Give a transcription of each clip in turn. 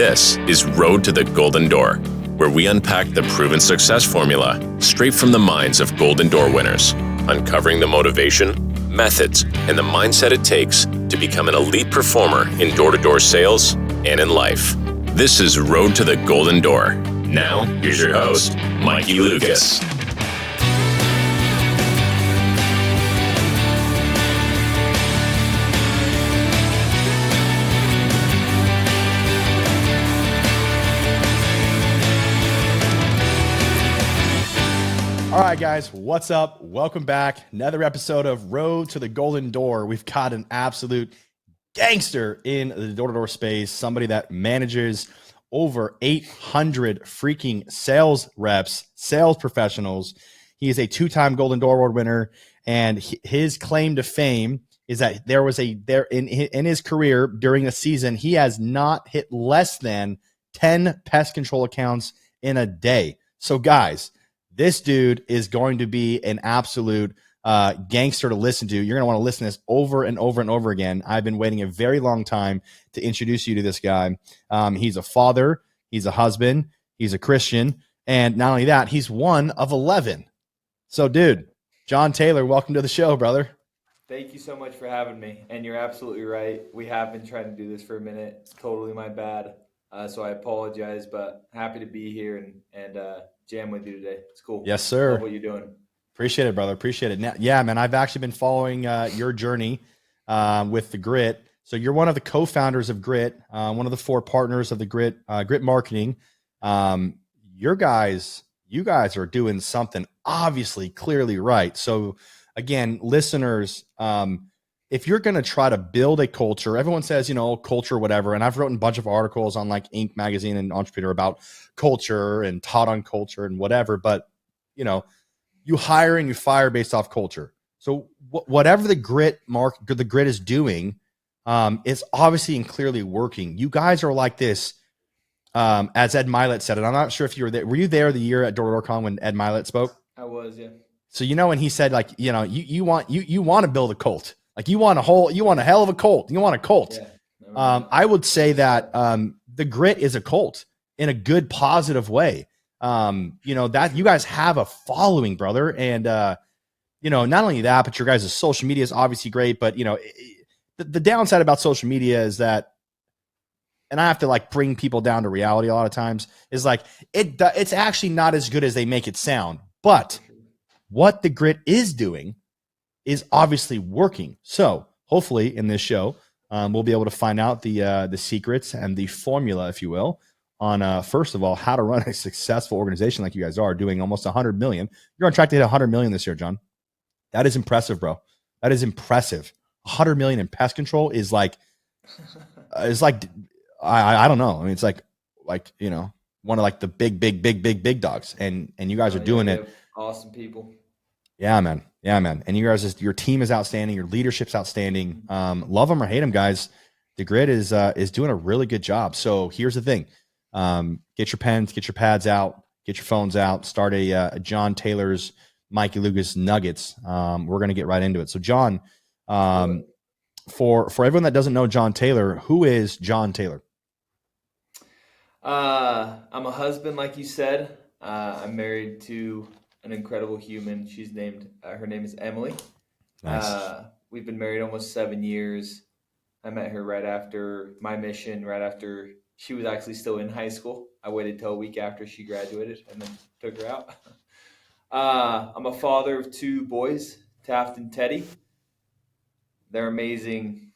This is Road to the Golden Door, where we unpack the proven success formula straight from the minds of Golden Door winners, uncovering the motivation, methods, and the mindset it takes to become an elite performer in door-to-door sales and in life. This is Road to the Golden Door. Now, here's your host, Mikey Lucas. All right, guys, what's up? Welcome back. Another episode of Road to the Golden Door. We've got an absolute gangster in the door-to-door space, somebody that manages over 800 freaking sales reps, sales professionals. He is a two-time Golden Door Award winner, and his claim to fame is that in his career during a season, he has not hit less than 10 pest control accounts in a day. So, guys, this dude is going to be an absolute gangster to listen to. You're going to want to listen to this over and over and over again. I've been waiting a very long time to introduce you to this guy. He's a father. He's a husband. He's a Christian. And not only that, he's one of 11. So, dude, John Taylor, welcome to the show, brother. Thank you so much for having me. And you're absolutely right. We have been trying to do this for a minute. It's totally my bad. So I apologize, but happy to be here and jam with you today. It's cool. Yes, sir. Love what you're doing. Appreciate it, brother. Appreciate it. Now, yeah, man, I've actually been following your journey with the Grit. So you're one of the co-founders of Grit, one of the 4 partners of the Grit Marketing. You guys are doing something obviously clearly right. So again, listeners, if you're going to try to build a culture, everyone says, culture, whatever. And I've written a bunch of articles on like Inc. magazine and Entrepreneur about culture and taught on culture and whatever. But, you hire and you fire based off culture. So whatever the Grit is doing is obviously and clearly working. You guys are like this, as Ed Mylett said, and I'm not sure if you were there. Were you there the year at Door-to-Door when Ed Mylett spoke? I was, yeah. So, when he said like, you want to build a cult. Like you want a hell of a cult. You want a cult. Yeah, I would say that the Grit is a cult in a good, positive way. That you guys have a following, brother. And, not only that, but your guys' social media is obviously great. But, the downside about social media is that, and I have to like bring people down to reality a lot of times, is like it's actually not as good as they make it sound. But what the Grit is doing is obviously working. So hopefully in this show, we'll be able to find out the secrets and the formula, if you will, on first of all, how to run a successful organization like you guys are doing almost 100 million. You're on track to hit 100 million this year, John. That is impressive, bro. That is impressive. 100 million in pest control is like, I don't know. I mean, it's like, one of like the big dogs. And you guys are doing it. Awesome people. Yeah, man. And you guys, your team is outstanding. Your leadership's outstanding. Love them or hate them, guys. The Grit is doing a really good job. So here's the thing. Get your pens, get your pads out, get your phones out, start a John Taylor's Mikey Lucas Nuggets. We're going to get right into it. So John, for everyone that doesn't know John Taylor, who is John Taylor? I'm a husband, like you said. I'm married to an incredible human. She's her name is Emily. Nice. We've been married almost 7 years. I met her right after my mission, right after she was actually still in high school. I waited till a week after she graduated and then took her out. I'm a father of 2 boys, Taft and Teddy. They're amazing.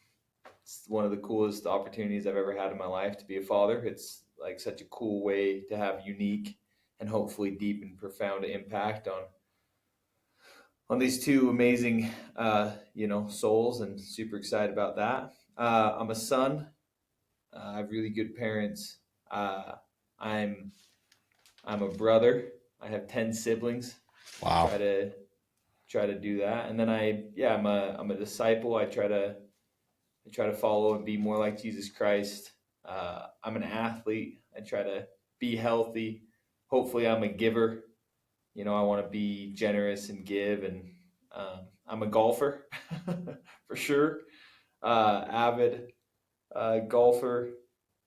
It's one of the coolest opportunities I've ever had in my life to be a father. It's like such a cool way to have unique and hopefully deep and profound impact on these 2 amazing, souls, and super excited about that. I'm a son. I have really good parents. I'm a brother. I have 10 siblings. Wow. Try to do that, and then I'm a disciple. I try to follow and be more like Jesus Christ. I'm an athlete. I try to be healthy. Hopefully I'm a giver. I want to be generous and give, and I'm a golfer for sure. Avid golfer.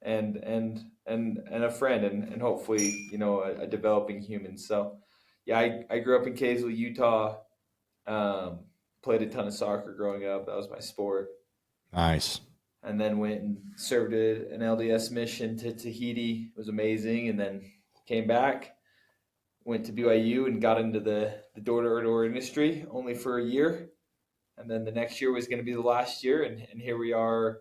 and a friend, and hopefully, a developing human. So yeah, I grew up in Kaysville, Utah. Um, Played a ton of soccer growing up. That was my sport. Nice. And then went and served an LDS mission to Tahiti. It was amazing. And then came back, went to BYU and got into the door-to-door industry only for a year. And then the next year was going to be the last year. And here we are.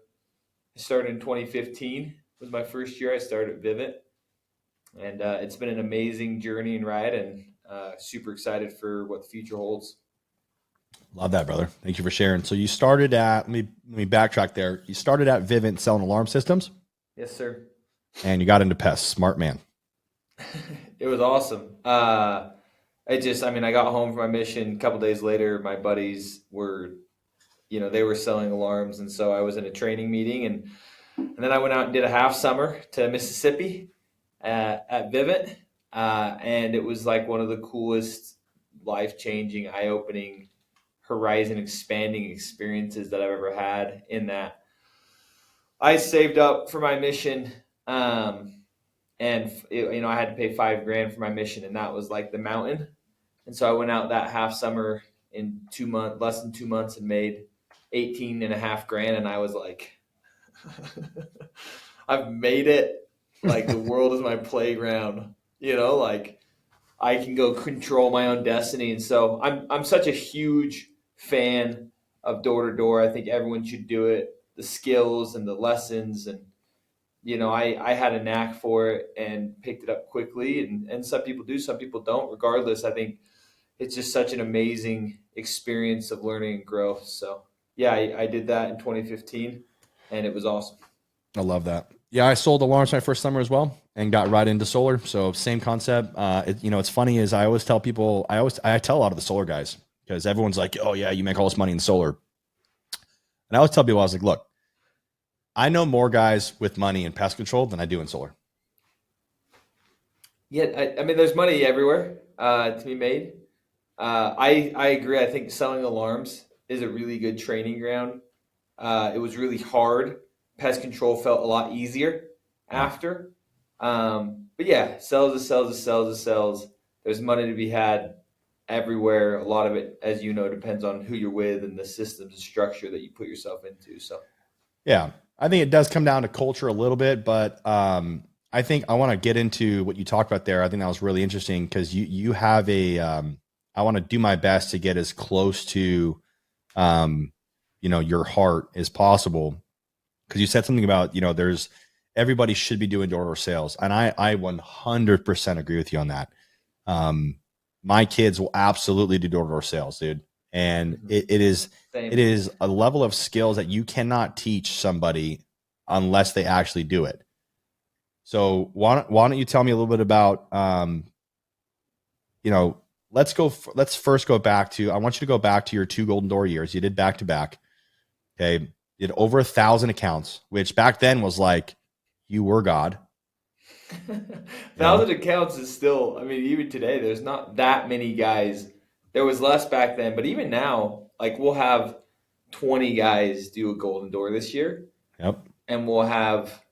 I started in 2015 was my first year. I started at Vivint. And it's been an amazing journey and ride, and super excited for what the future holds. Love that, brother. Thank you for sharing. So you started at, let me backtrack there. You started at Vivint selling alarm systems. Yes, sir. And you got into Pest. Smart man. It was awesome. I got home from my mission. A couple days later, my buddies were, they were selling alarms. And so I was in a training meeting, and then I went out and did a half summer to Mississippi at Vivint. And it was like one of the coolest, life-changing, eye-opening, horizon expanding experiences that I've ever had, in that I saved up for my mission. I had to pay $5,000 for my mission, and that was like the mountain. And so I went out that half summer in less than 2 months, and made 18.5 grand. And I was like, I've made it. Like, the world is my playground, like I can go control my own destiny. And so I'm such a huge fan of door to door. I think everyone should do it. The skills and the lessons, and I had a knack for it and picked it up quickly. And some people do, some people don't. Regardless, I think it's just such an amazing experience of learning and growth. So yeah, I did that in 2015, and it was awesome. I love that. Yeah, I sold alarms my first summer as well, and got right into solar. So same concept. It's funny is I always tell people, I tell a lot of the solar guys, because everyone's like, oh yeah, you make all this money in solar. And I always tell people, I was like, look, I know more guys with money in pest control than I do in solar. Yeah, I mean, there's money everywhere to be made. I agree. I think selling alarms is a really good training ground. It was really hard. Pest control felt a lot easier after. But yeah, sells. There's money to be had everywhere. A lot of it, as you know, depends on who you're with and the systems and structure that you put yourself into. So yeah, I think it does come down to culture a little bit, but I think I want to get into what you talked about there. I think that was really interesting, because you have I want to do my best to get as close to, your heart as possible. Because you said something about, everybody should be doing door-to-door sales. And I 100% agree with you on that. My kids will absolutely do door-to-door sales, dude. And it is a level of skills that you cannot teach somebody unless they actually do it. So why don't you tell me a little bit about, let's first go back to, I want you to go back to your 2 golden door years. You did back to back. Okay. You did over 1,000 accounts, which back then was like, you were God. 1,000 accounts is still, I mean, even today, there's not that many guys. There was less back then, but even now, like, we'll have 20 guys do a golden door this year. Yep. And we'll have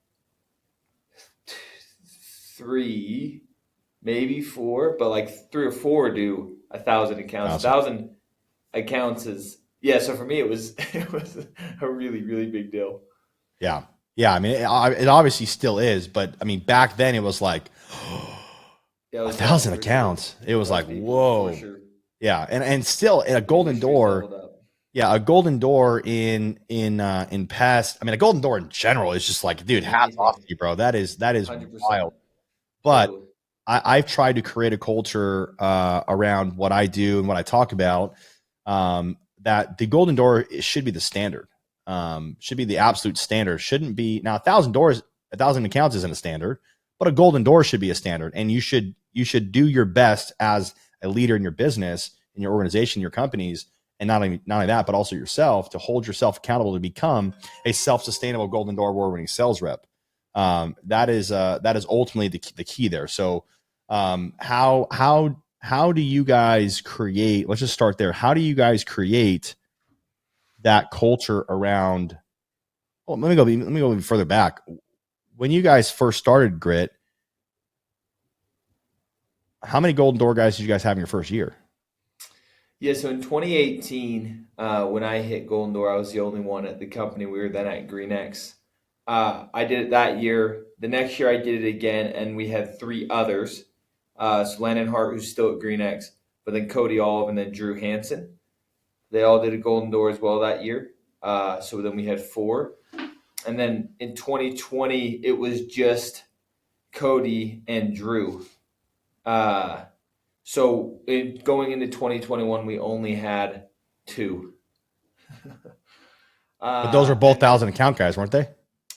3, maybe 4, but like 3 or 4 do 1,000 accounts. 1,000 accounts is, yeah. So for me, it was a really, really big deal. Yeah. Yeah. I mean, it obviously still is, but I mean, back then it was like 1,000 accounts. It was like, whoa. Sure. Yeah. And still a golden door. Yeah. A golden door in Pest. I mean, a golden door in general is just like, dude, hats off to you, bro. That is 100%. Wild. But totally. I've tried to create a culture around what I do and what I talk about, that the golden door should be the standard, should be the absolute standard. Shouldn't be now 1,000 accounts isn't a standard, but a golden door should be a standard. And you should do your best as a leader in your business, in your organization, your companies, and not only that, but also yourself, to hold yourself accountable to become a self-sustainable golden door award-winning sales rep. That is ultimately the key there. So, how do you guys create, let's just start there. How do you guys create that culture around, let me go further back. when you guys first started Grit, how many Golden Door guys did you guys have in your first year? Yeah, so in 2018, when I hit Golden Door, I was the only one at the company. We were then at Green X. I did it that year. The next year I did it again, and we had 3 others. So Landon Hart, who's still at Green X, but then Cody Olive and then Drew Hansen. They all did a Golden Door as well that year. So then we had 4. And then in 2020, it was just Cody and Drew. So going into 2021, we only had 2. But those are both 1,000 account guys, weren't they?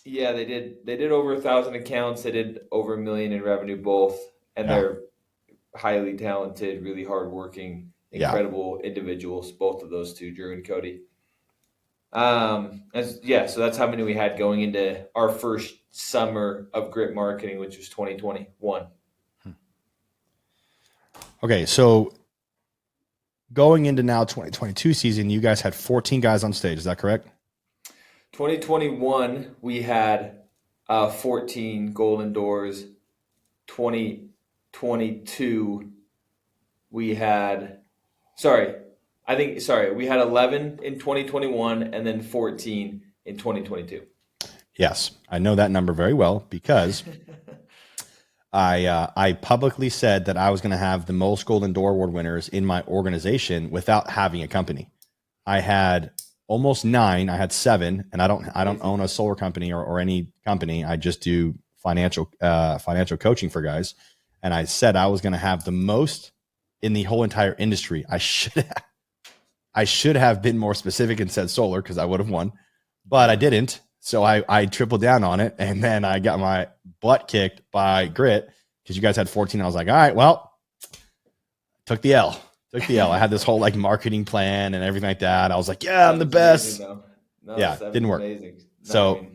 Yeah, they did. They did over 1,000 accounts. They did over $1 million in revenue, both, and they're highly talented, really hardworking, incredible individuals. Both of those 2, Drew and Cody. So that's how many we had going into our first summer of Grit marketing, which was 2021. Okay, so going into now 2022 season, you guys had 14 guys on stage. Is that correct? 2021, we had 14 Golden Doors. 2022, we had we had 11 in 2021 and then 14 in 2022. Yes, I know that number very well because I publicly said that I was going to have the most Golden Door Award winners in my organization without having a company. I had almost 9. I had 7, and I don't own a solar company or any company. I just do financial coaching for guys. And I said I was going to have the most in the whole entire industry. I should have been more specific and said solar because I would have won, but I didn't. So I tripled down on it, and then I got my butt kicked by Grit because you guys had 14. I was like, all right, well, took the L. I had this whole like marketing plan and everything like that. I was like, yeah, I'm the best. Didn't work. Amazing. So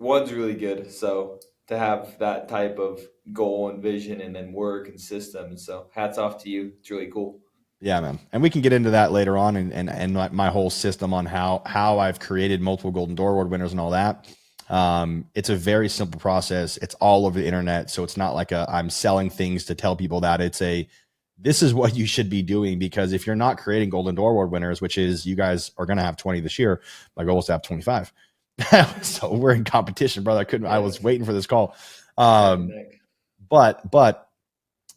1's really good. So to have that type of goal and vision and then work and system. So hats off to you. It's really cool. Yeah, man. And we can get into that later on and my whole system on how I've created multiple Golden Door Award winners and all that. It's a very simple process. It's all over the internet. So it's not like I'm selling things to tell people that. This is what you should be doing, because if you're not creating Golden Door Award winners, which is you guys are going to have 20 this year, my goal is to have 25. So we're in competition, brother. I was waiting for this call. But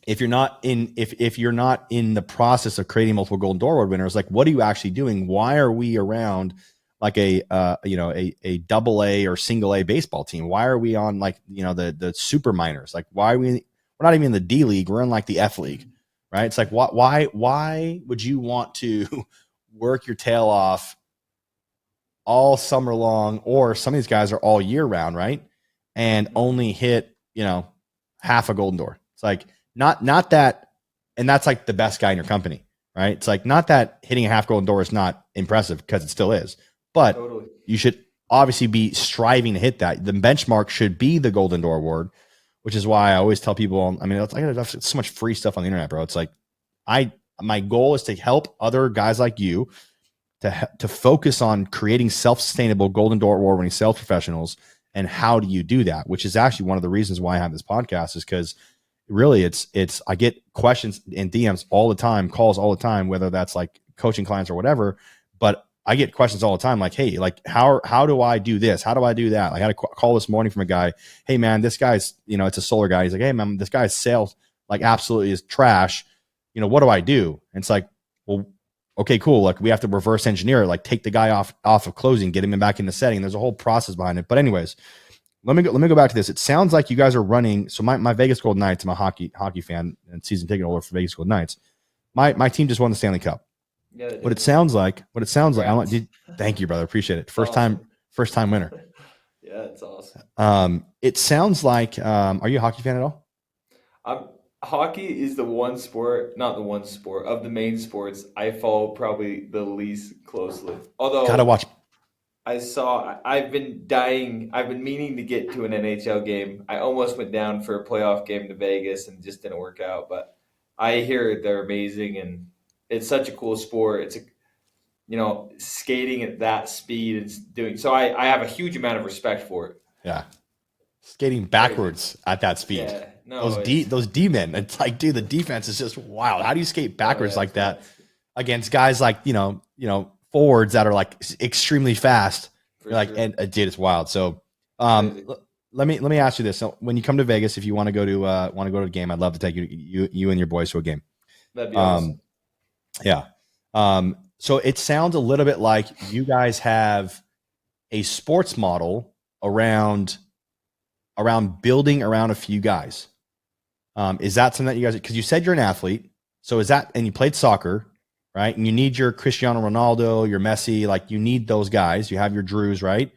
if you're not in the process of creating multiple Golden Door Award winners, like what are you actually doing? Why are we around like a AA or single A baseball team? Why are we on like, the super minors? Like we're not even in the D League. We're in like the F League, right? It's like, why would you want to work your tail off all summer long, or some of these guys are all year round, right? And only hit, half a Golden Door. It's like, not that, and that's like the best guy in your company, right? It's like, not that hitting a half Golden Door is not impressive, because it still is, but you should obviously be striving to hit that. The benchmark should be the Golden Door Award, which is why I always tell people, I got so much free stuff on the internet, bro. It's like, my goal is to help other guys like you to focus on creating self-sustainable Golden Door Award winning sales professionals. And how do you do that? Which is actually one of the reasons why I have this podcast, is because really I get questions in DMs all the time, calls all the time, whether that's like coaching clients or whatever, but I get questions all the time. Like, hey, like how do I do this? How do I do that? I had a call this morning from a guy. Hey man, this guy's, it's a solar guy. He's like, hey man, this guy's sales like absolutely is trash. What do I do? And it's like, well, okay, cool. Like we have to reverse engineer it, like take the guy off of closing, get him back in the setting. There's a whole process behind it. But anyways, let me go back to this. It sounds like you guys are running. So my Vegas Golden Knights, I'm a hockey fan and season ticket holder for Vegas Golden Knights. My team just won the Stanley Cup. Yeah, what it sounds like, thank you, brother. Appreciate it. First time winner. Yeah, it's awesome. It sounds like, are you a hockey fan at all? Hockey is not the one sport of the main sports I follow probably the least closely. Although gotta watch. I've been meaning to get to an NHL game. I almost went down for a playoff game to Vegas and just didn't work out. But I hear they're amazing, and it's such a cool sport. It's skating at that speed and doing. So I have a huge amount of respect for it. Yeah. skating backwards at that speed. Yeah, no, Those D men. It's like, dude, the defense is just wild. How do you skate backwards like that nuts. against guys like forwards that are like extremely fast? For Like, sure. and dude, it's wild. So, Crazy. let me ask you this: so when you come to Vegas, if you want to go to a game, I'd love to take you and your boys to a game. That'd be awesome. Yeah. So it sounds a little bit like you guys have a sports model around building around a few guys. Is that something that you guys, because you said you're an athlete, so is that, and you played soccer, right? And you need your Cristiano Ronaldo, your Messi, like you need those guys. You have your Drews, right?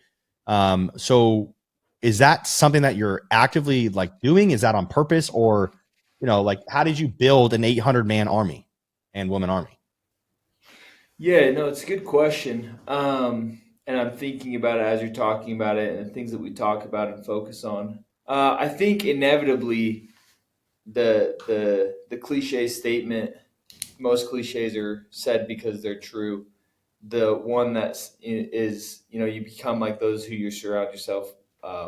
So is that something that you're actively like doing? Is that on purpose, or like how did you build an 800-man army and woman army? Yeah, no, it's a good question. And I'm thinking about it as you're talking about it and the things that we talk about and focus on. I think inevitably the cliche statement, most cliches are said because they're true. The one is you become like those who you surround yourself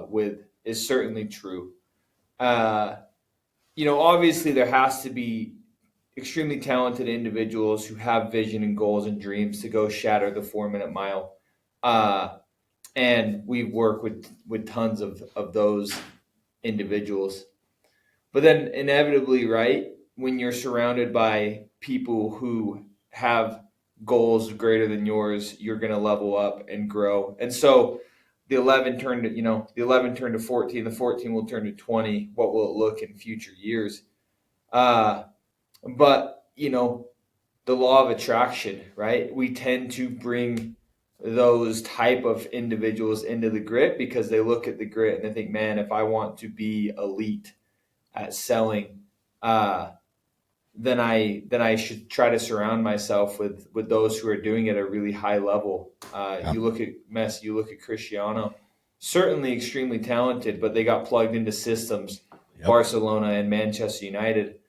with is certainly true. Obviously there has to be extremely talented individuals who have vision and goals and dreams to go shatter the 4-minute mile. And we work with tons of those individuals. But then inevitably, right, when you're surrounded by people who have goals greater than yours, you're going to level up and grow. And so the 11 turned to 14, the 14 will turn to 20. What will it look in future years? But the law of attraction, right? We tend to bring those type of individuals into the grit because they look at the grit and they think, man, if I want to be elite at selling, then I should try to surround myself with those who are doing it at a really high level. You look at Messi, you look at Cristiano, certainly extremely talented, but they got plugged into systems, Barcelona and Manchester United,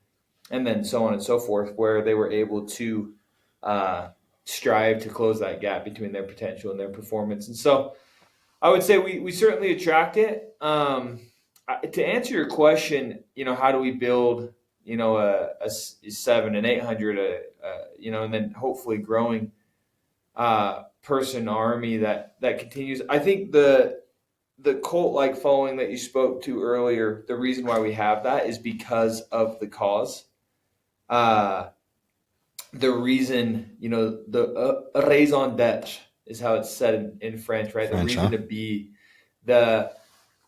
and then so on and so forth, where they were able to strive to close that gap between their potential and their performance. And so I would say we certainly attract it. To answer your question, how do we build, a 7 and 800, and then hopefully growing person army that continues. I think the cult-like following that you spoke to earlier, the reason why we have that is because of the cause. The reason, the raison d'être is how it's said in French, right? The reason to be, the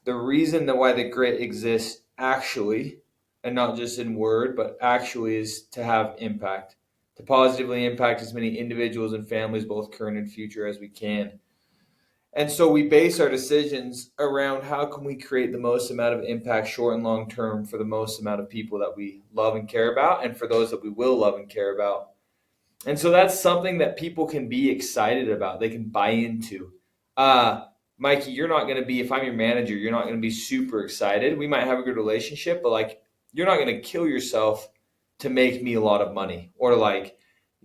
reason that why the grit exists actually, and not just in word, but actually is to have impact, to positively impact as many individuals and families, both current and future, as we can. And so we base our decisions around how can we create the most amount of impact short and long term for the most amount of people that we love and care about, and for those that we will love and care about. And so that's something that people can be excited about. They can buy into. Mikey, you're not going to be, if I'm your manager, you're not going to be super excited. We might have a good relationship, but like, you're not going to kill yourself to make me a lot of money or like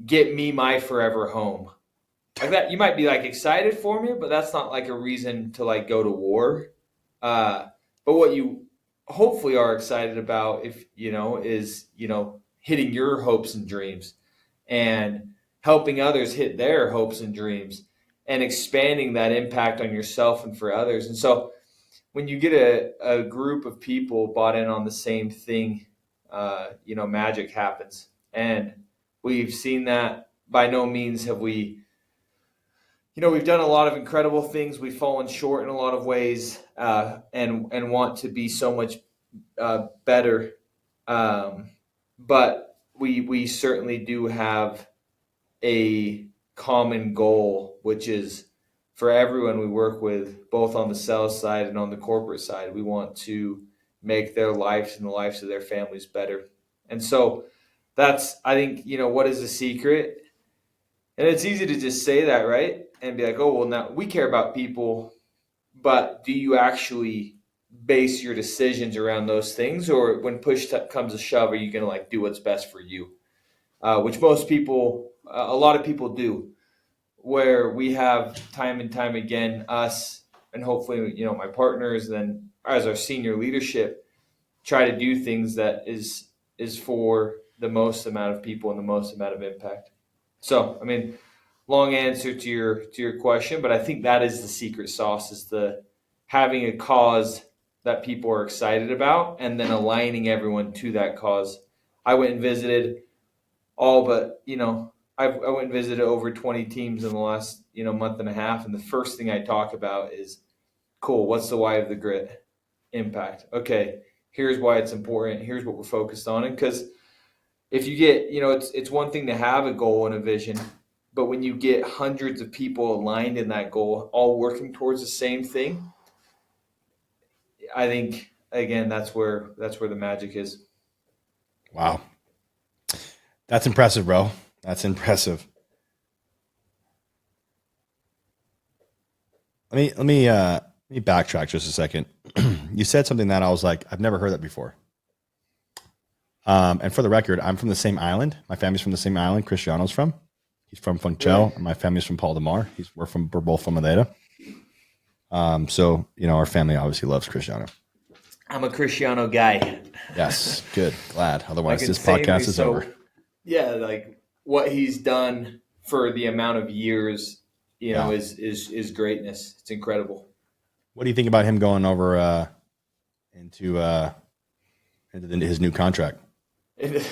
get me my forever home. Like that, you might be like excited for me, but that's not like a reason to like go to war. But what you hopefully are excited about, if is hitting your hopes and dreams and helping others hit their hopes and dreams and expanding that impact on yourself and for others. And so when you get a group of people bought in on the same thing, magic happens. And we've seen that. By no means have we, we've done a lot of incredible things. We've fallen short in a lot of ways, and want to be so much better. But we certainly do have a common goal, which is for everyone we work with, both on the sales side and on the corporate side. We want to make their lives and the lives of their families better. And so that's, I think, what is the secret? And it's easy to just say that, right? And be like, oh, well, now we care about people, but do you actually base your decisions around those things? Or when push comes to shove, are you going to like do what's best for you? Which most people, a lot of people do, where we have time and time again, us and hopefully, you know, my partners, then as our senior leadership, try to do things that is for the most amount of people and the most amount of impact. So, I mean, long answer to your question, but I think that is the secret sauce, is the having a cause that people are excited about and then aligning everyone to that cause. I went and visited all but, you know, I went and visited over 20 teams in the last, you know, month and a half, and the first thing I talk about is, cool, what's the why of the grit? Impact. Okay, here's why it's important. Here's what we're focused on. And because if you get, you know, it's one thing to have a goal and a vision, but when you get hundreds of people aligned in that goal, all working towards the same thing, I think, again, that's where the magic is. Wow. That's impressive, bro. That's impressive. Let me backtrack just a second. You said something that I was like, I've never heard that before. And for the record, I'm from the same island. My family's from the same island Cristiano's from. He's from Funchal, and my family's from Paul de Mar. We're both from Madeira. So, you know, our family obviously loves Cristiano. I'm a Cristiano guy. Yes, good. Glad. Otherwise, this podcast is over. Yeah, like what he's done for the amount of years, you know, is greatness. It's incredible. What do you think about him going over into his new contract? Into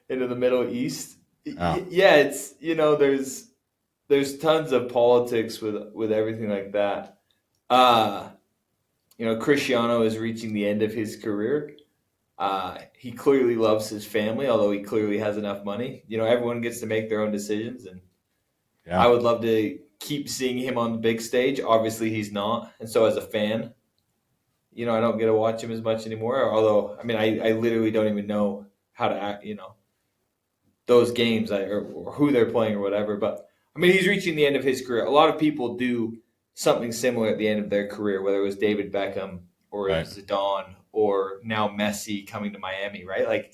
the Middle East? Oh. Yeah, it's, you know, there's tons of politics with everything like that. You know, Cristiano is reaching the end of his career. He clearly loves his family, although he clearly has enough money. You know, everyone gets to make their own decisions, and I would love to keep seeing him on the big stage. Obviously, he's not, and so as a fan, you know, I don't get to watch him as much anymore. Although, I mean, I literally don't even know how to act, you know, those games or who they're playing or whatever. But I mean, he's reaching the end of his career. A lot of people do something similar at the end of their career, whether it was David Beckham or Zidane or now Messi coming to Miami, right? Like,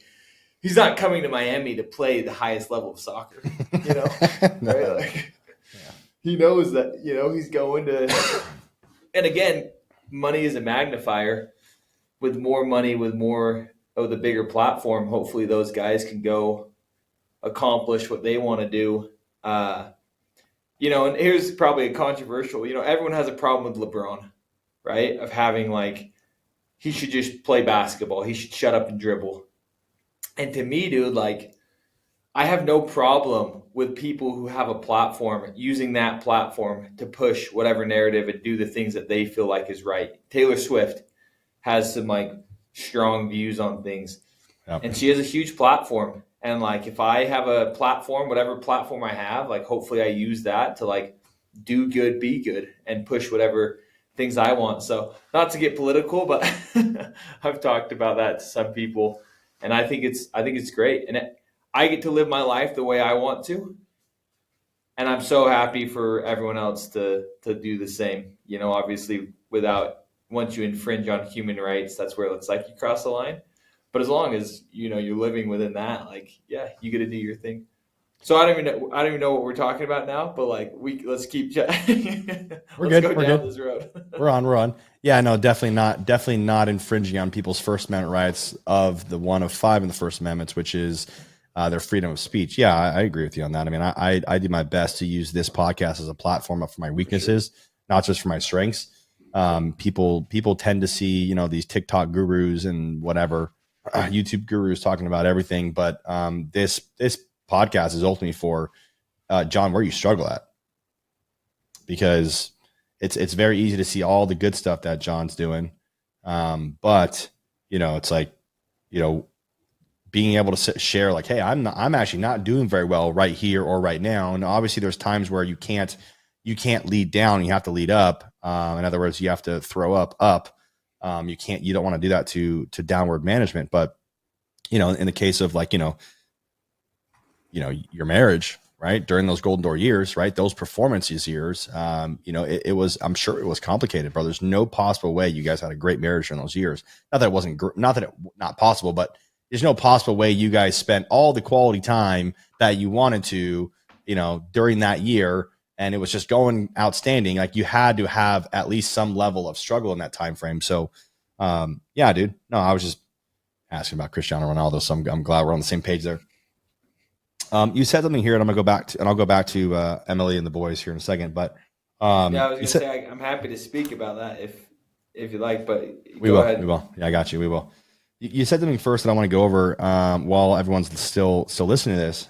he's not coming to Miami to play the highest level of soccer, you know? No. Right? Like, he knows that, you know, he's going to – and again, money is a magnifier. With more money, with more of the bigger platform, hopefully those guys can go accomplish what they want to do. You know, and here's probably a controversial, you know, everyone has a problem with LeBron, right? Of having like, he should just play basketball. He should shut up and dribble. And to me, dude, like, I have no problem with people who have a platform using that platform to push whatever narrative and do the things that they feel like is right. Taylor Swift has some like strong views on things. Yep. And she has a huge platform. And like, if I have a platform, whatever platform I have, like, hopefully I use that to like do good, be good, and push whatever things I want. So not to get political, but I've talked about that to some people, and I think it's great. And I get to live my life the way I want to. And I'm so happy for everyone else to do the same, you know, obviously once you infringe on human rights, that's where it's like you cross the line. But as long as, you know, you're living within that, like, yeah, you get to do your thing. So I don't even know what we're talking about now, but like, let's keep chatting. We're good. Go down this road. We're on. Yeah, no, definitely not infringing on people's First Amendment rights of the one of 5 in the First Amendments, which is their freedom of speech. Yeah, I agree with you on that. I mean, I do my best to use this podcast as a platform for my weaknesses, not just for my strengths. People tend to see, you know, these TikTok gurus and whatever, YouTube gurus talking about everything. But this podcast is ultimately for John, where you struggle at, because it's very easy to see all the good stuff that John's doing. But, you know, it's like, you know, being able to share like, hey, I'm actually not doing very well right here or right now. And obviously there's times where you can't lead down, you have to lead up. In other words, you have to throw up. You don't want to do that to downward management. But, you know, in the case of like, you know, your marriage, right, during those Golden Door years, right, those performances years, you know, I'm sure it was complicated, bro. There's no possible way you guys had a great marriage in those years. Not that it wasn't, not possible, but there's no possible way you guys spent all the quality time that you wanted to, you know, during that year, and it was just going outstanding. Like you had to have at least some level of struggle in that time frame. So, yeah, dude. No, I was just asking about Cristiano Ronaldo, so I'm glad we're on the same page there. You said something here, and I'll go back to Emily and the boys here in a second. But yeah, I was going to say I'm happy to speak about that if you like, but we will. Yeah, I got you. We will. You said something first that I want to go over while everyone's still listening to this.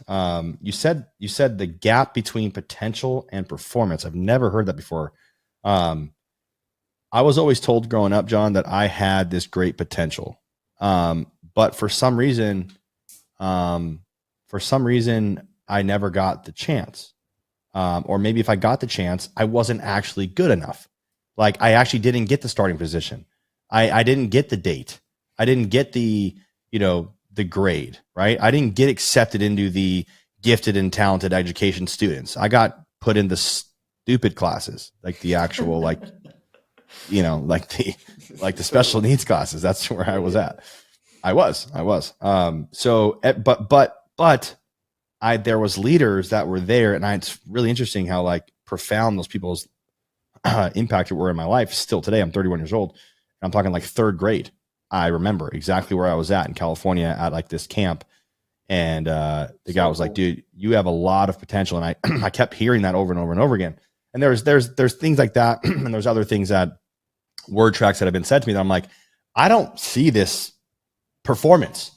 You said the gap between potential and performance. I've never heard that before. I was always told growing up, John, that I had this great potential, but for some reason, I never got the chance. Or maybe if I got the chance, I wasn't actually good enough. Like I actually didn't get the starting position. I didn't get the date. I didn't get the grade, right? I didn't get accepted into the gifted and talented education students. I got put in the stupid classes, like the actual, like the special needs classes. That's where I was at. I was. There was leaders that were there, and it's really interesting how like profound those people's impact were in my life. Still today, I'm 31 years old. And I'm talking like third grade. I remember exactly where I was at in California at like this camp. And the guy was like, dude, you have a lot of potential. And I kept hearing that over and over and over again. And there's things like that. And there's other things that word tracks that have been said to me that I'm like, I don't see this performance,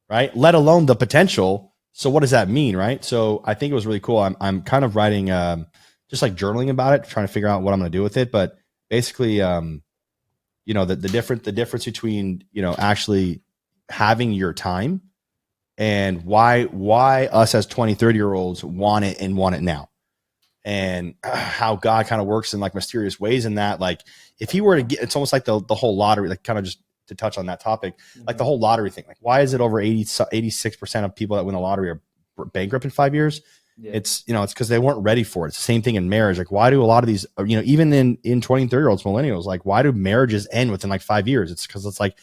right? Let alone the potential. So what does that mean? Right. So I think it was really cool. I'm kind of writing, just like journaling about it, trying to figure out what I'm going to do with it. But basically, the difference between, actually having your time and why us as 20, 30-year-olds want it and want it now. And how God kind of works in like mysterious ways in that, like if he were to get, it's almost like the whole lottery, like kind of just to touch on that topic, like the whole lottery thing, like why is it over 86% of people that win the lottery are bankrupt in 5 years? Yeah. It's because they weren't ready for it. It's the same thing in marriage. Like why do a lot of these, even in 20 and 30-year-olds, millennials, like why do marriages end within like 5 years? It's because it's like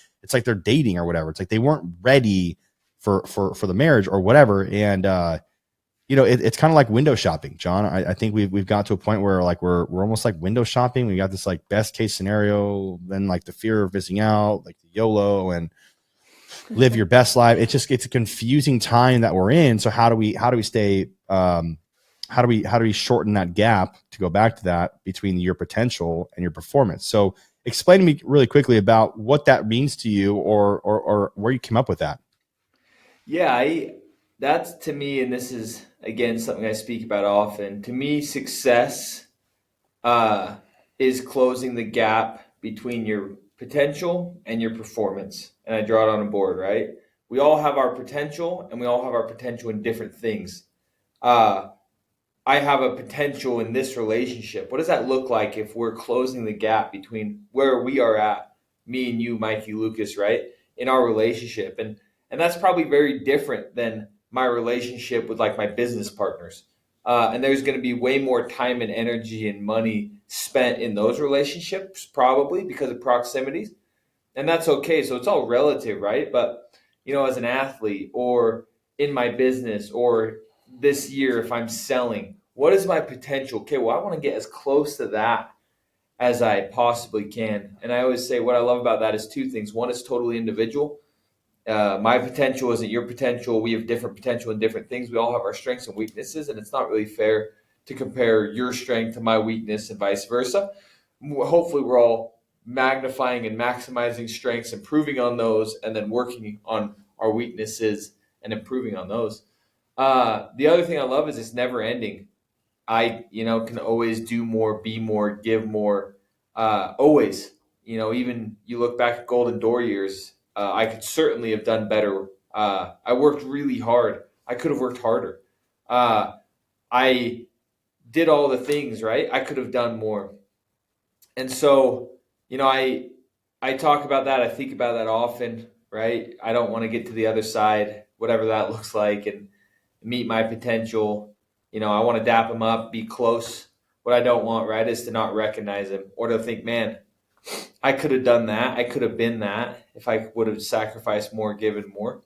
they're dating or whatever. It's like they weren't ready for the marriage or whatever. And it's kind of like window shopping, John. I think we've got to a point where like we're almost like window shopping. We got this like best case scenario, then like the fear of missing out, like the YOLO and live your best life. It's a confusing time that we're in. So how do we stay? How do we shorten that gap, to go back to that, between your potential and your performance? So explain to me really quickly about what that means to you, or where you came up with that. Yeah, that's to me, and this is again something I speak about often. To me, success is closing the gap between your potential and your performance. And I draw it on a board, right? We all have our potential, and we all have our potential in different things. I have a potential in this relationship. What does that look like if we're closing the gap between where we are at, me and you, Mikey Lucas, right, in our relationship? And that's probably very different than my relationship with like my business partners. And there's going to be way more time and energy and money spent in those relationships, probably because of proximities. And that's okay. So it's all relative, right? But, as an athlete or in my business or this year, if I'm selling, what is my potential? Okay, well, I want to get as close to that as I possibly can. And I always say what I love about that is two things. One is totally individual. My potential isn't your potential. We have different potential in different things. We all have our strengths and weaknesses, and it's not really fair to compare your strength to my weakness and vice versa. Hopefully we're all magnifying and maximizing strengths, improving on those, and then working on our weaknesses and improving on those. The other thing I love is it's never ending. I, can always do more, be more, give more, always. Even you look back at Golden Door years, I could certainly have done better. I worked really hard. I could have worked harder. I did all the things, right? I could have done more. And so, I talk about that. I think about that often, right? I don't want to get to the other side, whatever that looks like, and meet my potential. I want to dap him up, be close. What I don't want, right, is to not recognize him or to think, man, I could have done that. I could have been that if I would have sacrificed more, given more.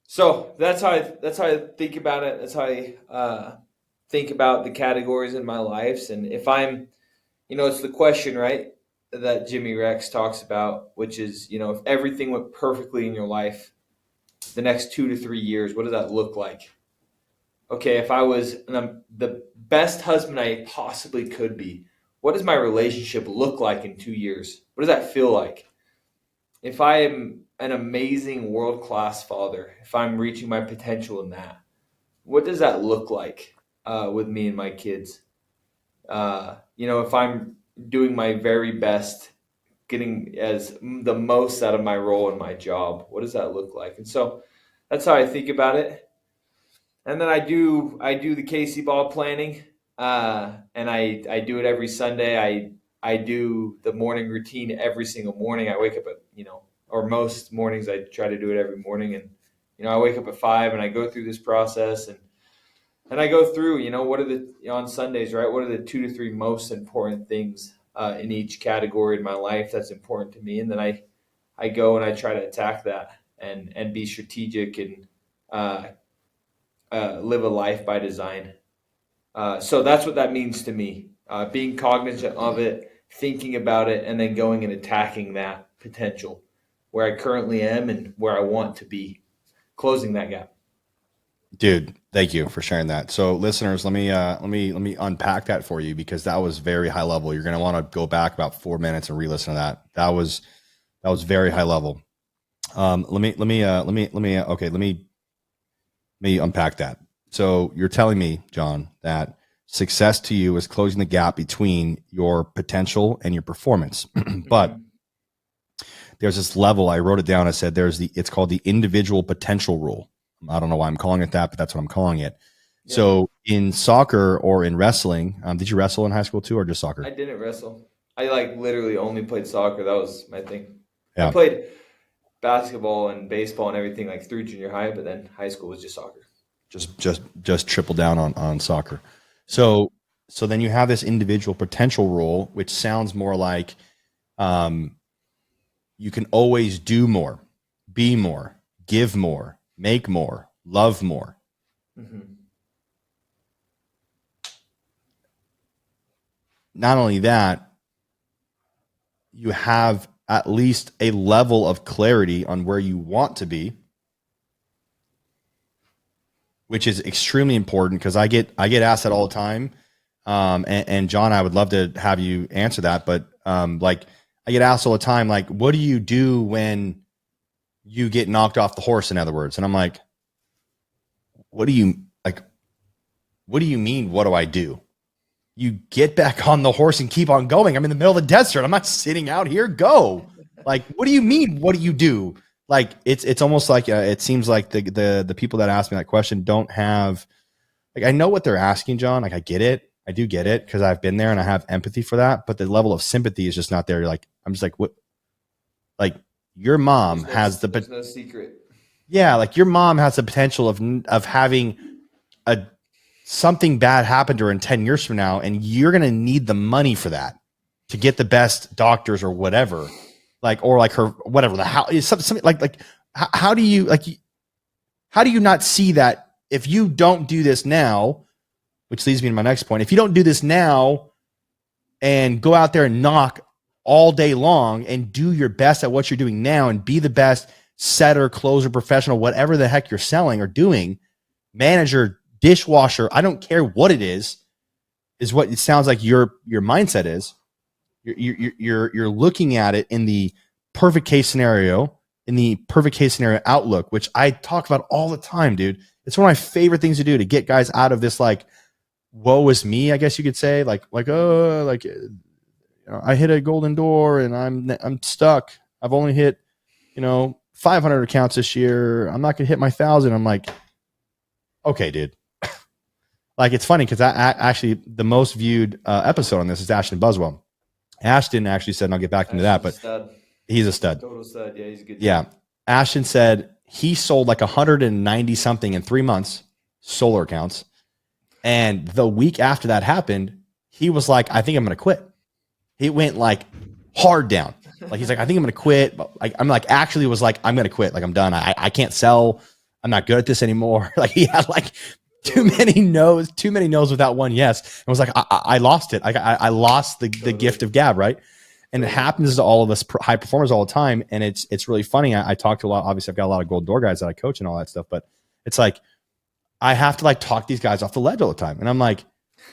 So that's how I think about it. That's how I think about the categories in my life, and if I'm, it's the question, right, that Jimmy Rex talks about, which is, if everything went perfectly in your life, the next 2 to 3 years, what does that look like? Okay, if I was the best husband I possibly could be, what does my relationship look like in 2 years? What does that feel like? If I am an amazing world-class father, if I'm reaching my potential in that, what does that look like with me and my kids? If I'm doing my very best, getting as the most out of my role in my job, what does that look like? And so that's how I think about it. And then I do the Casey ball planning, and I do it every Sunday. I do the morning routine every single morning. I wake up at or most mornings I try to do it every morning, and I wake up at 5 and I go through this process, and I go through what are the on Sundays, right? What are the 2 to 3 most important things in each category in my life that's important to me, and then I go and I try to attack that and be strategic and live a life by design. So that's what that means to me. Being cognizant of it, thinking about it, and then going and attacking that potential where I currently am and where I want to be, closing that gap. Dude, thank you for sharing that. So, listeners, let me unpack that for you, because that was very high level. You're going to want to go back about 4 minutes and re-listen to that. That was very high level. Let me unpack that. So you're telling me, John, that success to you is closing the gap between your potential and your performance. But there's this level, I wrote it down. I said it's called the individual potential rule. I don't know why I'm calling it that, but that's what I'm calling it. Yeah. So in soccer or in wrestling, did you wrestle in high school too, or just soccer? I didn't wrestle. I literally only played soccer. That was my thing. Yeah. I played basketball and baseball and everything through junior high, but then high school was just soccer. Just triple down on soccer. So then you have this individual potential rule, which sounds more like you can always do more, be more, give more, make more, love more. Mm-hmm. Not only that, you have at least a level of clarity on where you want to be, which is extremely important, because I get asked that all the time. And John, I would love to have you answer that, but I get asked all the time, what do you do when you get knocked off the horse, in other words? And I'm like, what do you mean? What do I do? You get back on the horse and keep on going. I'm in the middle of the desert. I'm not sitting out here. Go. What do you mean? What do you do? It's almost like it seems like the people that ask me that question don't have, I know what they're asking, John. I get it. I do get it, because I've been there and I have empathy for that. But the level of sympathy is just not there. I'm just like, what? Your mom there's no secret. Yeah, your mom has the potential of having something bad happen to her in 10 years from now, and you're gonna need the money for that to get the best doctors or whatever. Or her whatever the how is something how do you not see that if you don't do this now, which leads me to my next point. If you don't do this now and go out there and knock all day long and do your best at what you're doing now and be the best setter, closer, professional, whatever the heck you're selling or doing, manager, dishwasher, I don't care what it is what it sounds like your mindset is. You're looking at it in the perfect case scenario, outlook, which I talk about all the time, dude. It's one of my favorite things to do to get guys out of this, woe is me, I guess you could say, I hit a golden door and I'm stuck. I've only hit, 500 accounts this year. I'm not going to hit my 1,000. I'm like, okay, dude. It's funny because I actually, the most viewed episode on this is Ashton Buswell. Ashton actually said, and I'll get back into that, but he's a stud. Total stud. Yeah, he's a good. Yeah. Ashton said he sold 190 something in 3 months, solar accounts. And the week after that happened, he was like, I think I'm going to quit. He went hard down. He's like, I think I'm going to quit. But I'm going to quit. I'm done. I can't sell. I'm not good at this anymore. He had too many no's without one yes. And was like, I lost it. I lost the gift of gab, right? And it happens to all of us high performers all the time. And it's really funny. I talk to a lot, obviously I've got a lot of Golden Door guys that I coach and all that stuff, but it's like, I have to like talk these guys off the ledge all the time. And I'm like,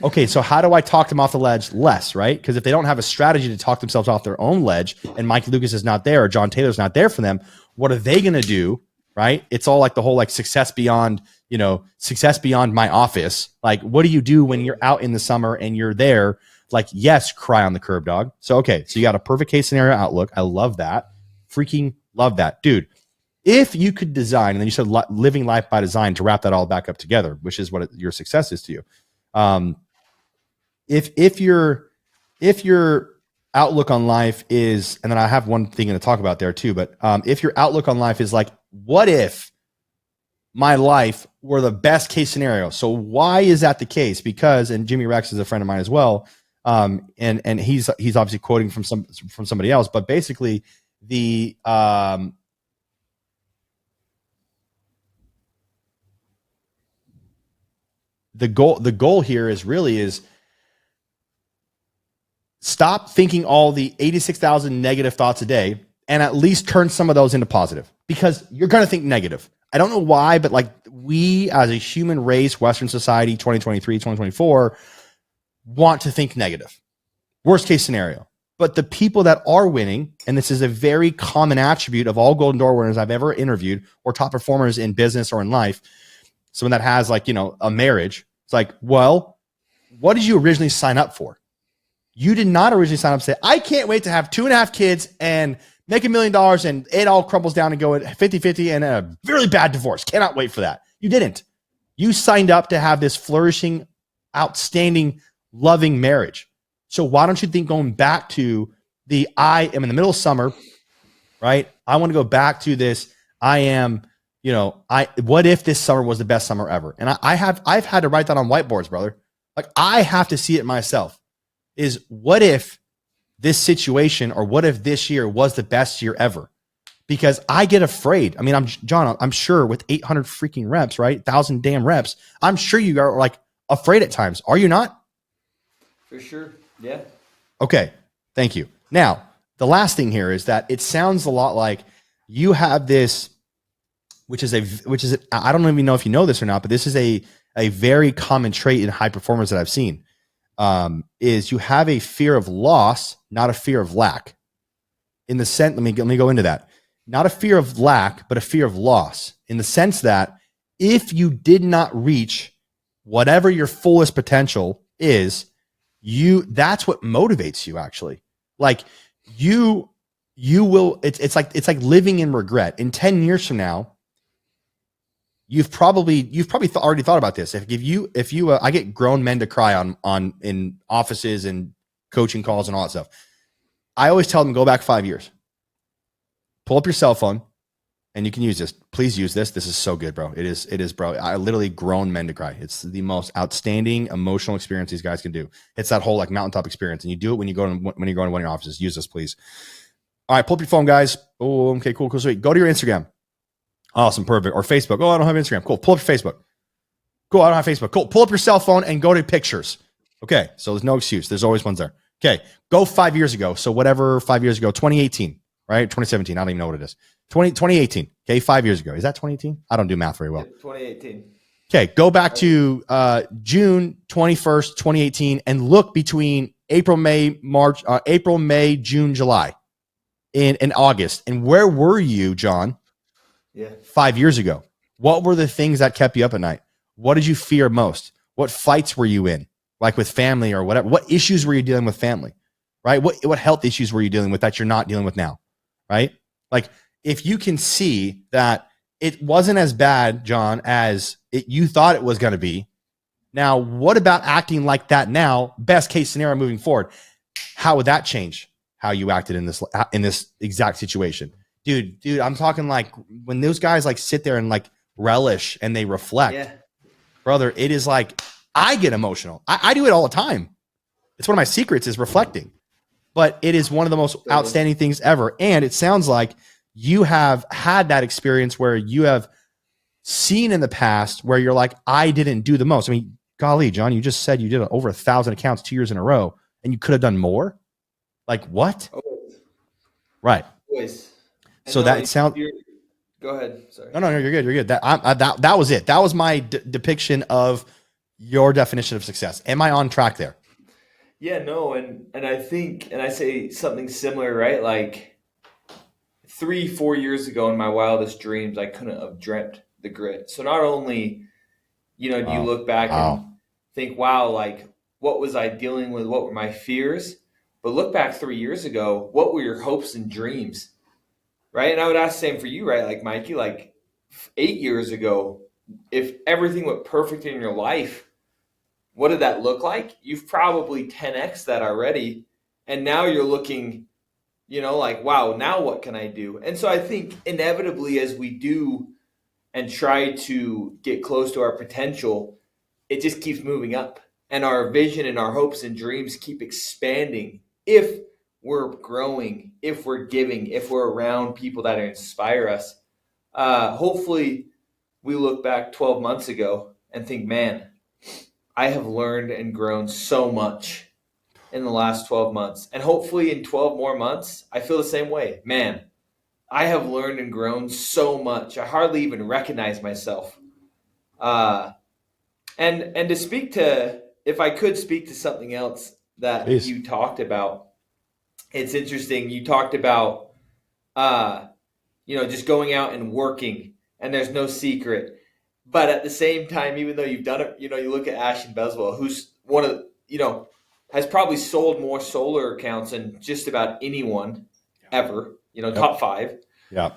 okay, so how do I talk them off the ledge less, right? Because if they don't have a strategy to talk themselves off their own ledge and Mikey Lucas is not there or John Taylor's not there for them, what are they going to do, right? It's all like the whole like success beyond my office. Like, what do you do when you're out in the summer and you're there? Like, yes, cry on the curb, dog. So, okay, so you got a perfect case scenario outlook. I love that. Freaking love that. Dude, if you could design, and then you said living life by design to wrap that all back up together, which is what your success is to you. If your outlook on life is, and then I have one thing to talk about there too, but if your outlook on life is like, what if my life were the best case scenario? So why is that the case? Because, and Jimmy Rex is a friend of mine as well. And he's obviously quoting from somebody else, but basically the goal here is stop thinking all the 86,000 negative thoughts a day and at least turn some of those into positive, because you're going to think negative. I don't know why, but like we as a human race, Western society, 2023, 2024, want to think negative. Worst case scenario. But the people that are winning, and this is a very common attribute of all Golden Door winners I've ever interviewed or top performers in business or in life, someone that has like, a marriage. It's like, well, what did you originally sign up for? You did not originally sign up to say, I can't wait to have 2.5 kids and make $1 million and it all crumbles down and go at 50-50 and a really bad divorce. Cannot wait for that. You didn't. You signed up to have this flourishing, outstanding, loving marriage. So why don't you think going back to I am in the middle of summer, right? I want to go back to this. What if this summer was the best summer ever? And I've had to write that on whiteboards, brother. Like I have to see it myself. Is what if this situation or what if this year was the best year ever? Because I get afraid. I mean, I'm sure with 800 freaking reps, right? 1,000 damn reps. I'm sure you are like afraid at times. Are you not? For sure. Yeah. Okay. Thank you. Now, the last thing here is that it sounds a lot like you have this, which is I don't even know if you know this or not, but this is a very common trait in high performers that I've seen. Is you have a fear of loss, not a fear of lack. In the sense, let me go into that. Not a fear of lack, but a fear of loss. In the sense that if you did not reach whatever your fullest potential is, that's what motivates you actually. Like you will, it's like living in regret. In 10 years from now, you've probably already thought about this. If you I get grown men to cry on in offices and coaching calls and all that stuff. I always tell them, go back 5 years, pull up your cell phone, and you can use this. Please use this. This is so good, bro. It is, bro. I literally grown men to cry. It's the most outstanding emotional experience these guys can do. It's that whole like mountaintop experience, and you do it when you're going to one of your offices. Use this, please. All right, pull up your phone, guys. Oh, okay, cool, sweet. Go to your Instagram. Awesome, perfect. Or Facebook. Oh, I don't have Instagram. Cool. Pull up your Facebook. Cool. I don't have Facebook. Cool. Pull up your cell phone and go to pictures. Okay. So there's no excuse. There's always ones there. Okay. Go 5 years ago. So whatever 5 years ago, 2018, right? 2017. I don't even know what it is. 2018. Okay. 5 years ago. Is that 2018? I don't do math very well. 2018. Okay. Go back to June 21st, 2018 and look between April, May, June, July in August. And where were you, John? Yeah. 5 years ago? What were the things that kept you up at night? What did you fear most? What fights were you in? Like with family or whatever? What issues were you dealing with family? Right? What health issues were you dealing with that you're not dealing with now? Right? Like if you can see that it wasn't as bad, John, as you thought it was going to be. Now, what about acting like that now? Best case scenario moving forward. How would that change how you acted in this exact situation? Dude, I'm talking like when those guys like sit there and like relish and they reflect, brother, it is like, I get emotional. I do it all the time. It's one of my secrets is reflecting, but it is one of the most outstanding things ever. And it sounds like you have had that experience where you have seen in the past where you're like, I didn't do the most? I mean, golly, John, you just said you did over 1,000 accounts 2 years in a row and you could have done more. Like what? Always. Right. Always. So that sounds. Go ahead. Sorry. No, you're good. You're good. That was it. That was my depiction of your definition of success. Am I on track there? Yeah, no, and I think, and I say something similar, right? Like 3-4 years ago in my wildest dreams, I couldn't have dreamt the grit. So not only, do you look back and think, wow, like what was I dealing with? What were my fears? But look back 3 years ago, what were your hopes and dreams? Right? And I would ask the same for you, right? Like Mikey, like 8 years ago, if everything went perfect in your life, what did that look like? You've probably 10x that already. And now you're looking, like, wow, now what can I do? And so I think inevitably as we do and try to get close to our potential, it just keeps moving up. And our vision and our hopes and dreams keep expanding if we're growing, if we're giving, if we're around people that inspire us. Hopefully we look back 12 months ago and think, man, I have learned and grown so much in the last 12 months. And hopefully in 12 more months, I feel the same way. Man, I have learned and grown so much. I hardly even recognize myself. And to speak to, if I could speak to something else that Please. You talked about, it's interesting. You talked about, just going out and working, and there's no secret. But at the same time, even though you've done it, you look at Ashton Beswell, who's one of, has probably sold more solar accounts than just about anyone ever, top 5. Yeah.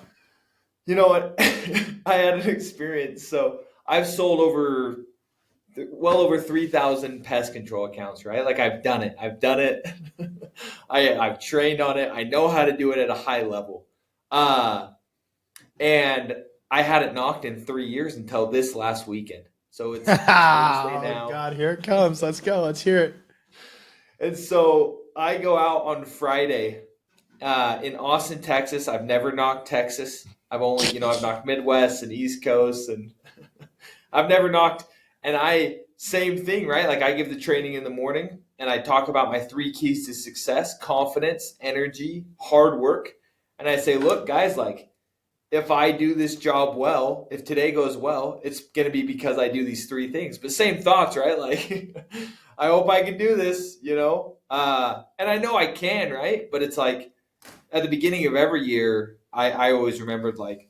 You know what? I had an experience. So I've sold well over 3,000 pest control accounts, right? Like I've done it. I've trained on it. I know how to do it at a high level. And I hadn't knocked in 3 years until this last weekend. So it's Wednesday now. Oh God, here it comes. Let's go. Let's hear it. And so I go out on Friday in Austin, Texas. I've never knocked Texas. I've only, I've knocked Midwest and East Coast, and I've never knocked. And same thing, right? Like I give the training in the morning and I talk about my 3 keys to success: confidence, energy, hard work. And I say, look, guys, like if I do this job well, if today goes well, it's going to be because I do these 3 things. But same thoughts, right? Like I hope I can do this, and I know I can, right? But it's like at the beginning of every year, I always remembered like,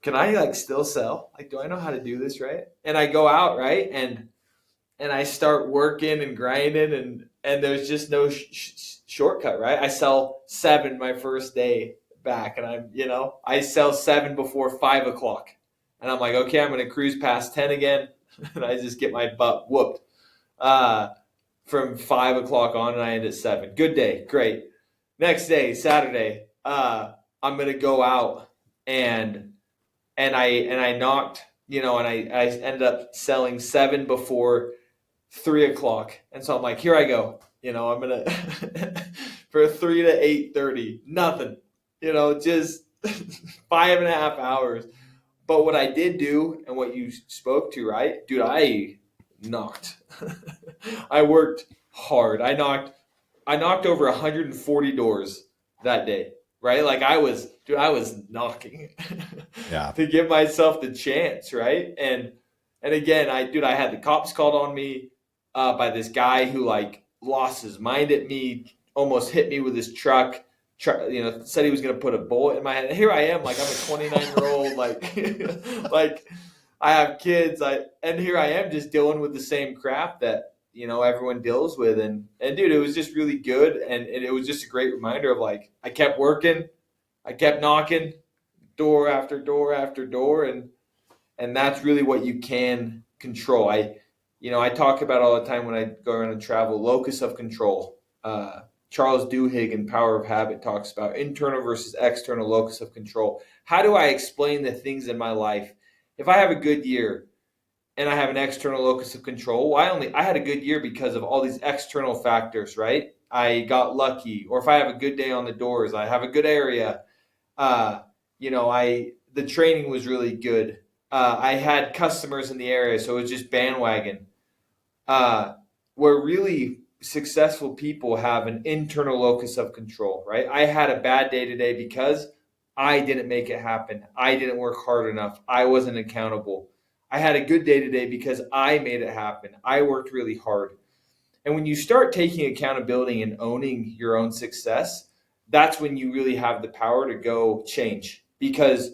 can I like still sell? Like, do I know how to do this, right? And I go out, right? And I start working and grinding, and there's just no shortcut, right? I sell 7 my first day back, and I sell 7 before 5 o'clock, and I'm like, okay, I'm going to cruise past 10 again, and I just get my butt whooped from 5 o'clock on, and I end at 7. Good day, great. Next day, Saturday, I'm going to go out and I knocked, and I ended up selling 7 before 3 o'clock. And so I'm like, here I go. I'm going to, for 3 to 8:30, nothing, just 5.5 hours. But what I did do, and what you spoke to, right? Dude, I knocked. I worked hard. I knocked over 140 doors that day. Right? Like I was knocking to give myself the chance. Right. And again, I had the cops called on me by this guy who like lost his mind at me, almost hit me with his truck, said he was going to put a bullet in my head. And here I am, like I'm a 29-year-old, like, like I have kids. And here I am just dealing with the same crap that, everyone deals with. And dude, it was just really good. And it was just a great reminder of like, I kept working, I kept knocking door after door after door. And that's really what you can control. I talk about all the time when I go around and travel, locus of control. Charles Duhigg in Power of Habit talks about internal versus external locus of control. How do I explain the things in my life? If I have a good year, and I have an external locus of control, I had a good year because of all these external factors, right? I got lucky. Or if I have a good day on the doors, I have a good area. The training was really good. I had customers in the area, so it was just bandwagon. Where really successful people have an internal locus of control, right? I had a bad day today because I didn't make it happen. I didn't work hard enough. I wasn't accountable. I had a good day today because I made it happen. I worked really hard. And when you start taking accountability and owning your own success, that's when you really have the power to go change, because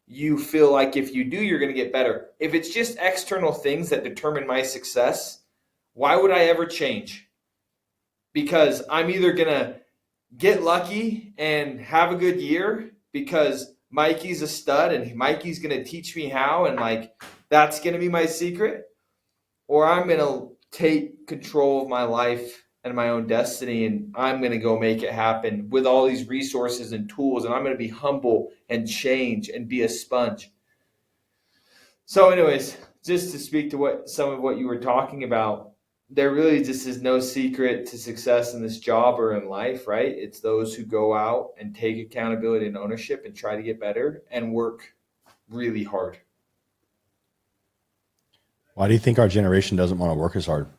you feel like if you do, you're going to get better. If it's just external things that determine my success, why would I ever change? Because I'm either going to get lucky and have a good year because Mikey's a stud and Mikey's going to teach me how, and like that's going to be my secret, or I'm going to take control of my life and my own destiny, and I'm going to go make it happen with all these resources and tools, and I'm going to be humble and change and be a sponge. So anyways, just to speak to some of what you were talking about, there really just is no secret to success in this job or in life, right? It's those who go out and take accountability and ownership and try to get better and work really hard. Why do you think our generation doesn't want to work as hard?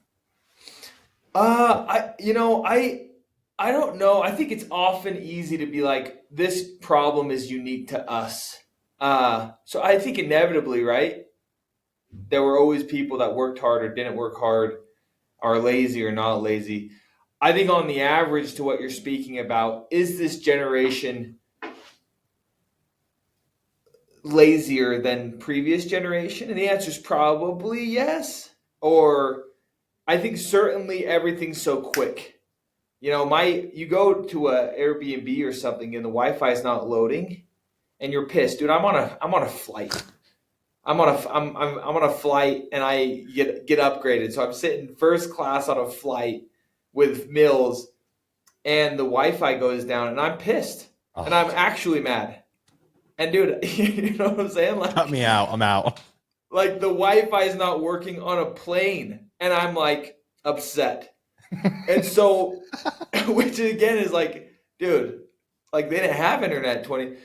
I don't know. I think it's often easy to be like, this problem is unique to us. So I think inevitably, right, there were always people that worked hard or didn't work hard, are lazy or not lazy. I think on the average, to what you're speaking about, is this generation lazier than previous generation? And the answer is probably yes. Or I think certainly everything's so quick. You know, you go to a Airbnb or something and the Wi-Fi is not loading, and you're pissed, dude. I'm on a flight. I'm on a flight and I get upgraded. So I'm sitting first class on a flight with meals, and the Wi-Fi goes down, and I'm pissed, and I'm actually mad. And dude, you know what I'm saying? Like, cut me out. I'm out. Like the Wi-Fi is not working on a plane, and I'm like upset. And so, which again is like, dude, like they didn't have internet 20.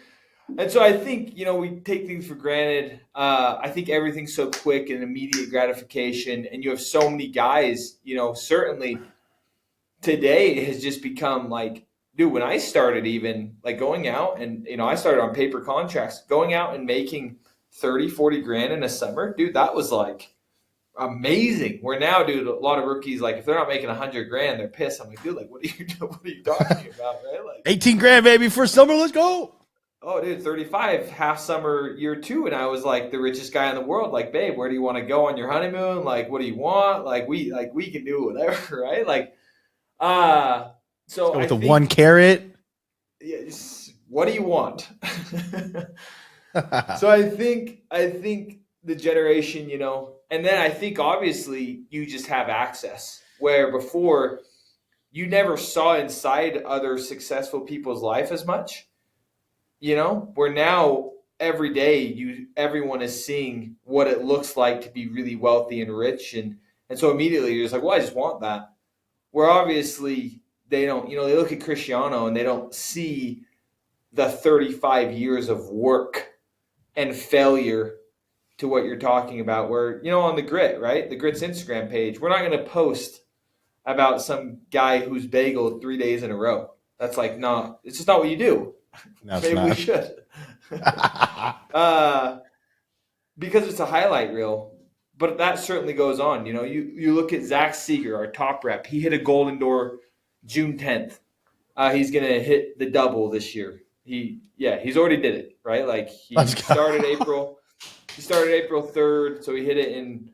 And so I think, you know, we take things for granted. I think everything's so quick and immediate gratification. And you have so many guys, you know, certainly today it has just become like, dude, when I started even like going out and, you know, I started on paper contracts, going out and making 30, 40 grand in a summer, dude, that was like amazing. Where now, dude, a lot of rookies, like if they're not making 100 grand, they're pissed. I'm like, dude, like, what are you talking about, right? Like 18 grand, baby, for summer. Let's go. Oh, dude, 35, half summer year 2. And I was like the richest guy in the world. Like, babe, where do you want to go on your honeymoon? Like, what do you want? Like, we can do whatever, right? Like, so with the 1 carat. Yes. What do you want? So I think the generation, you know, and then I think obviously you just have access where before you never saw inside other successful people's life as much. You know, where now every day everyone is seeing what it looks like to be really wealthy and rich, and so immediately you're just like, well, I just want that. Where obviously they don't, you know, they look at Cristiano and they don't see the 35 years of work and failure to what you're talking about. Where, you know, on the Grit, right? The Grit's Instagram page, we're not going to post about some guy who's bageled 3 days in a row. That's like it's just not what you do. No, maybe we should. Because it's a highlight reel. But that certainly goes on. You know, you look at Zach Seeger, our top rep. He hit a Golden Door June 10th. He's going to hit the double this year. He's already did it, right? Like he started April 3rd, so he hit it in,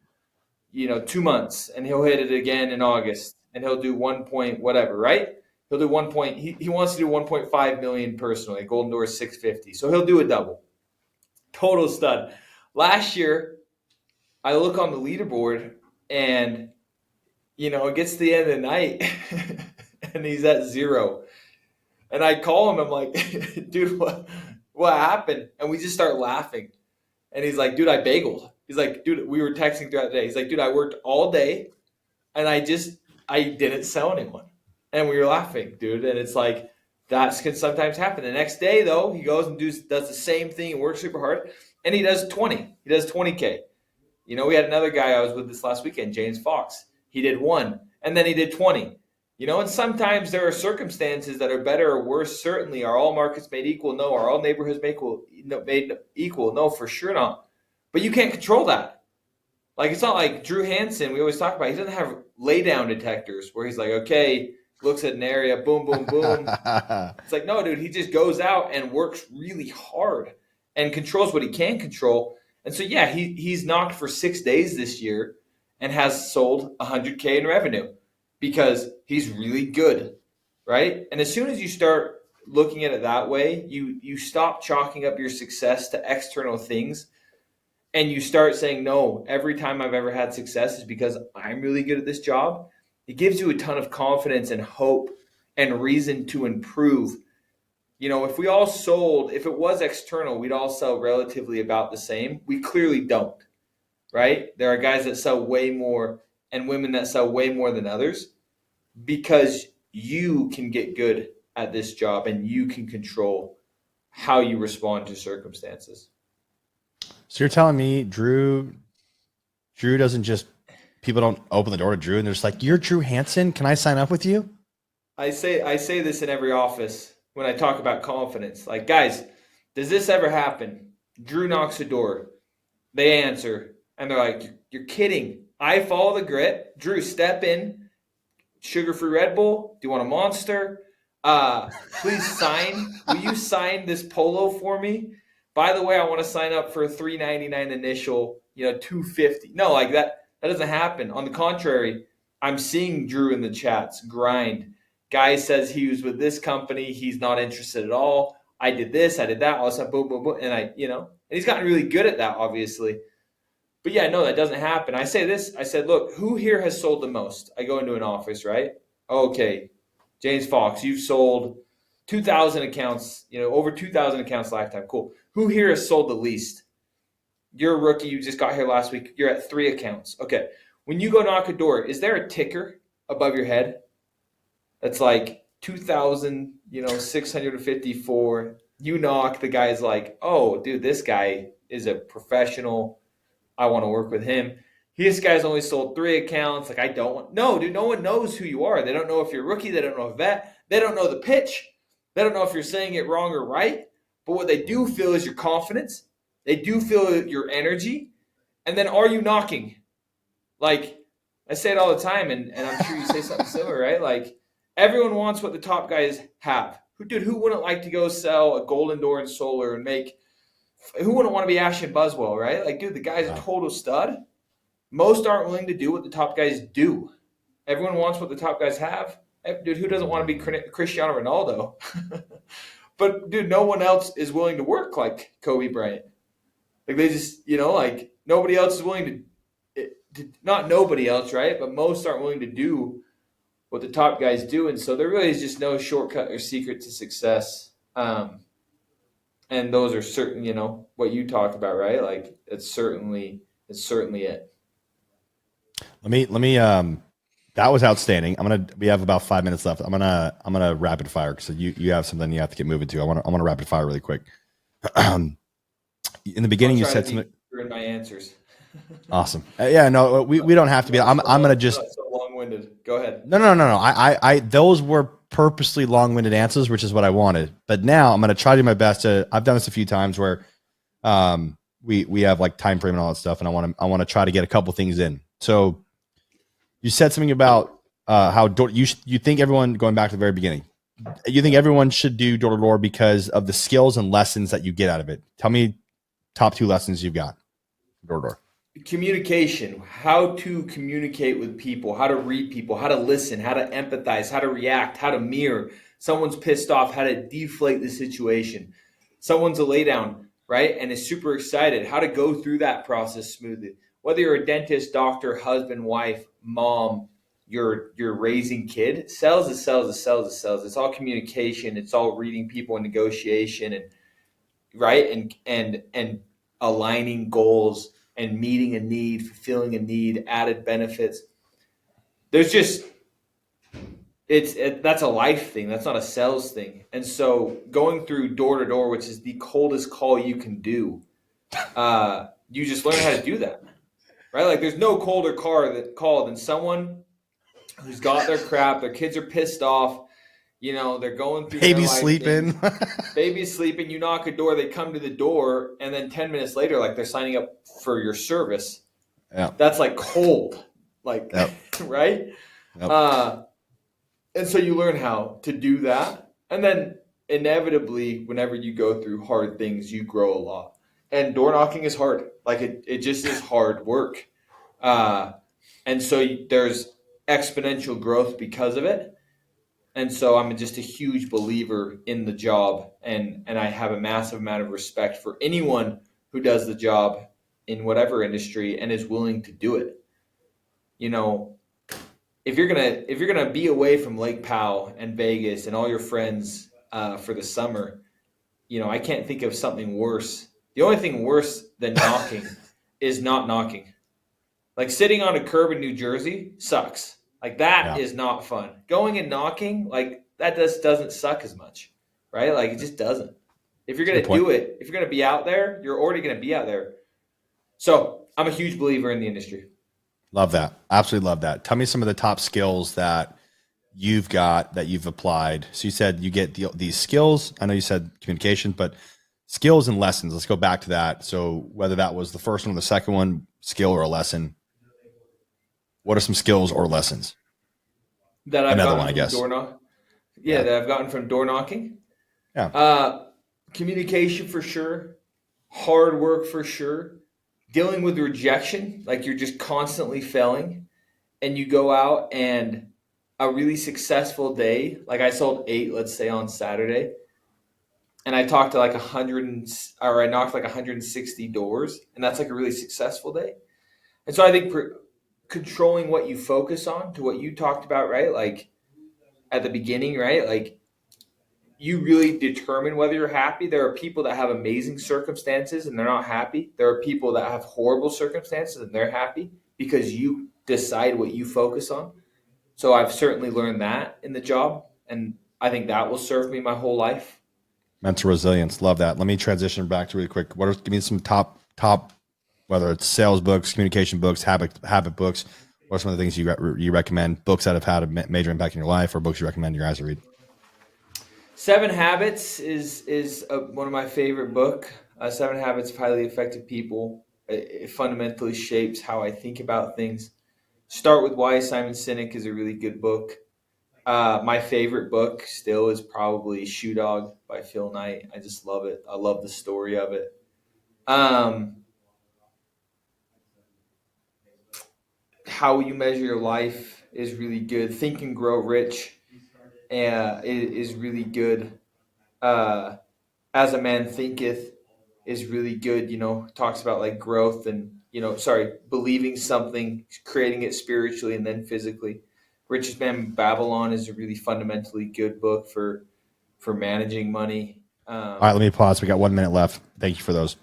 you know, 2 months, and he'll hit it again in August, and he'll do 1 point whatever, right? He'll do 1 point. He wants to do 1.5 million personally. Golden Door is 650, so he'll do a double. Total stud. Last year, I look on the leaderboard, and you know, it gets to the end of the night, and he's at 0. And I call him. I'm like, dude, what happened? And we just start laughing. And he's like, dude, I bageled. He's like, dude, we were texting throughout the day. He's like, dude, I worked all day, and I didn't sell anyone. And we were laughing, dude. And it's like, that can sometimes happen. The next day, though, he goes and does the same thing and works super hard. and he does 20. He does 20K. You know, we had another guy I was with this last weekend, James Fox. He did 1, and then he did 20. You know, and sometimes there are circumstances that are better or worse. Certainly, are all markets made equal? No. Are all neighborhoods made equal? No, for sure not. But you can't control that. Like, it's not like Drew Hansen, we always talk about, he doesn't have lay down detectors where he's like, okay, looks at an area, boom, boom, boom. It's like, no, dude, he just goes out and works really hard and controls what he can control. And so, yeah, he's knocked for 6 days this year and has sold 100K in revenue because he's really good, right? And as soon as you start looking at it that way, you stop chalking up your success to external things. And you start saying, no, every time I've ever had success is because I'm really good at this job. It gives you a ton of confidence and hope and reason to improve. You know, if we all sold, if it was external, we'd all sell relatively about the same. We clearly don't, right? There are guys that sell way more and women that sell way more than others because you can get good at this job and you can control how you respond to circumstances. So you're telling me Drew doesn't just, people don't open the door to Drew and they're just like, you're Drew Hansen. Can I sign up with you? I say this in every office when I talk about confidence. Like, guys, does this ever happen? Drew knocks the door. They answer. And they're like, you're kidding. I follow the grit. Drew, step in. Sugar-free Red Bull. Do you want a Monster? Please sign. Will you sign this polo for me? By the way, I want to sign up for a $3.99 initial, $2.50. No, like that doesn't happen. On the contrary, I'm seeing Drew in the chats grind. Guy says he was with this company. He's not interested at all. I did this. I did that. All of a sudden, boom, boom, boom. And and he's gotten really good at that, obviously. But yeah, no, that doesn't happen. I say this. I said, look, who here has sold the most? I go into an office, right? Okay, James Fox, you've sold 2,000 accounts, over 2,000 accounts lifetime. Cool. Who here has sold the least? You're a rookie. You just got here last week. You're at 3 accounts. Okay. When you go knock a door, is there a ticker above your head that's like 2,654? You knock, the guy's like, oh, dude, this guy is a professional. I want to work with him. This guy's only sold 3 accounts. Like, no, dude, no one knows who you are. They don't know if you're a rookie. They don't know a vet. They don't know the pitch. They don't know if you're saying it wrong or right. But what they do feel is your confidence. They do feel your energy. And then, are you knocking? Like, I say it all the time, and I'm sure you say something similar, right? Like, everyone wants what the top guys have. Who wouldn't like to go sell a golden door and solar and who wouldn't want to be Ashton Buswell, right? Like, dude, the guy's a total stud. Most aren't willing to do what the top guys do. Everyone wants what the top guys have. Dude, who doesn't want to be Cristiano Ronaldo? But, dude, no one else is willing to work like Kobe Bryant. Like, they just, like, nobody else is willing to not nobody else, right? But most aren't willing to do what the top guys do. And so there really is just no shortcut or secret to success. And those are certain, what you talked about, right? Like, it's certainly it. Let me that was outstanding. We have about 5 minutes left. I'm gonna rapid fire because you have something you have to get moving to. I want to rapid fire really quick. In the beginning, you said something. In my answers. Awesome. Yeah, no, we don't have to be. I'm gonna just so long-winded. Go ahead. No. I those were purposely long-winded answers, which is what I wanted. But now I'm gonna try to do my best to. I've done this a few times where, we have like time frame and all that stuff, and I want to try to get a couple things in. So, you said something about how you think everyone, going back to the very beginning, you think everyone should do door to door because of the skills and lessons that you get out of it. Tell me top 2 lessons you've got door to door. Communication, how to communicate with people, how to read people, how to listen, how to empathize, how to react, how to mirror. Someone's pissed off, how to deflate the situation. Someone's a laydown, right? And is super excited, how to go through that process smoothly. Whether you're a dentist, doctor, husband, wife, mom, you're raising kid, sales is sales is sales is sales. It's all communication. It's all reading people and negotiation, and right and aligning goals and meeting a need, fulfilling a need, added benefits. There's just that's a life thing. That's not a sales thing. And so going through door to door, which is the coldest call you can do, You just learn how to do that, right? Like there's no colder call than someone who's got their crap. Their kids are pissed off. You know, they're going through Baby's their life sleeping. Baby's sleeping. You knock a door. They come to the door, and then 10 minutes later, like they're signing up for your service. Yeah, that's like cold, like yep. right. Yep. And so you learn how to do that, and then inevitably, whenever you go through hard things, you grow a lot. And door knocking is hard. Like it just is hard work. And so there's exponential growth because of it. And so I'm just a huge believer in the job, and I have a massive amount of respect for anyone who does the job in whatever industry and is willing to do it. You know, if you're gonna be away from Lake Powell and Vegas and all your friends for the summer, you know, I can't think of something worse. The only thing worse than knocking is not knocking. Like sitting on a curb in New Jersey sucks. Like that is not fun. Going and knocking, like that just doesn't suck as much, right? Like it just doesn't. If you're going to do it, if you're going to be out there, you're already going to be out there. So I'm a huge believer in the industry. Love that. Absolutely love that. Tell me some of the top skills that you've got that you've applied. So you said you get these skills. I know you said communication, but skills and lessons. Let's go back to that. So whether that was the first one or the second one, skill or a lesson, what are some skills or lessons? That I've Another gotten one, I guess. That I've gotten from door knocking. Yeah. Communication for sure. Hard work for sure. Dealing with rejection, like you're just constantly failing, and you go out and a really successful day, like I sold 8, let's say on Saturday, and I talked to like I knocked like 160 doors, and that's like a really successful day. And so I think controlling what you focus on, to what you talked about, right? Like at the beginning, right? Like you really determine whether you're happy. There are people that have amazing circumstances and they're not happy. There are people that have horrible circumstances and they're happy because you decide what you focus on. So I've certainly learned that in the job, and I think that will serve me my whole life. Mental resilience. Love that. Let me transition back to really quick. Give me some top, whether it's sales books, communication books, habit books. What are some of the things you recommend? Books that have had a major impact in your life, or books you recommend your guys to read? 7 Habits is one of my favorite book. 7 Habits of Highly Effective People. It fundamentally shapes how I think about things. Start with Why. Simon Sinek is a really good book. My favorite book still is probably Shoe Dog by Phil Knight. I just love it. I love the story of it. How You Measure Your Life is really good. Think and Grow Rich is really good. As a Man Thinketh is really good. You know, talks about like growth and, believing something, creating it spiritually and then physically. Richest Man in Babylon is a really fundamentally good book for managing money. All right, let me pause. We got 1 minute left. Thank you for those.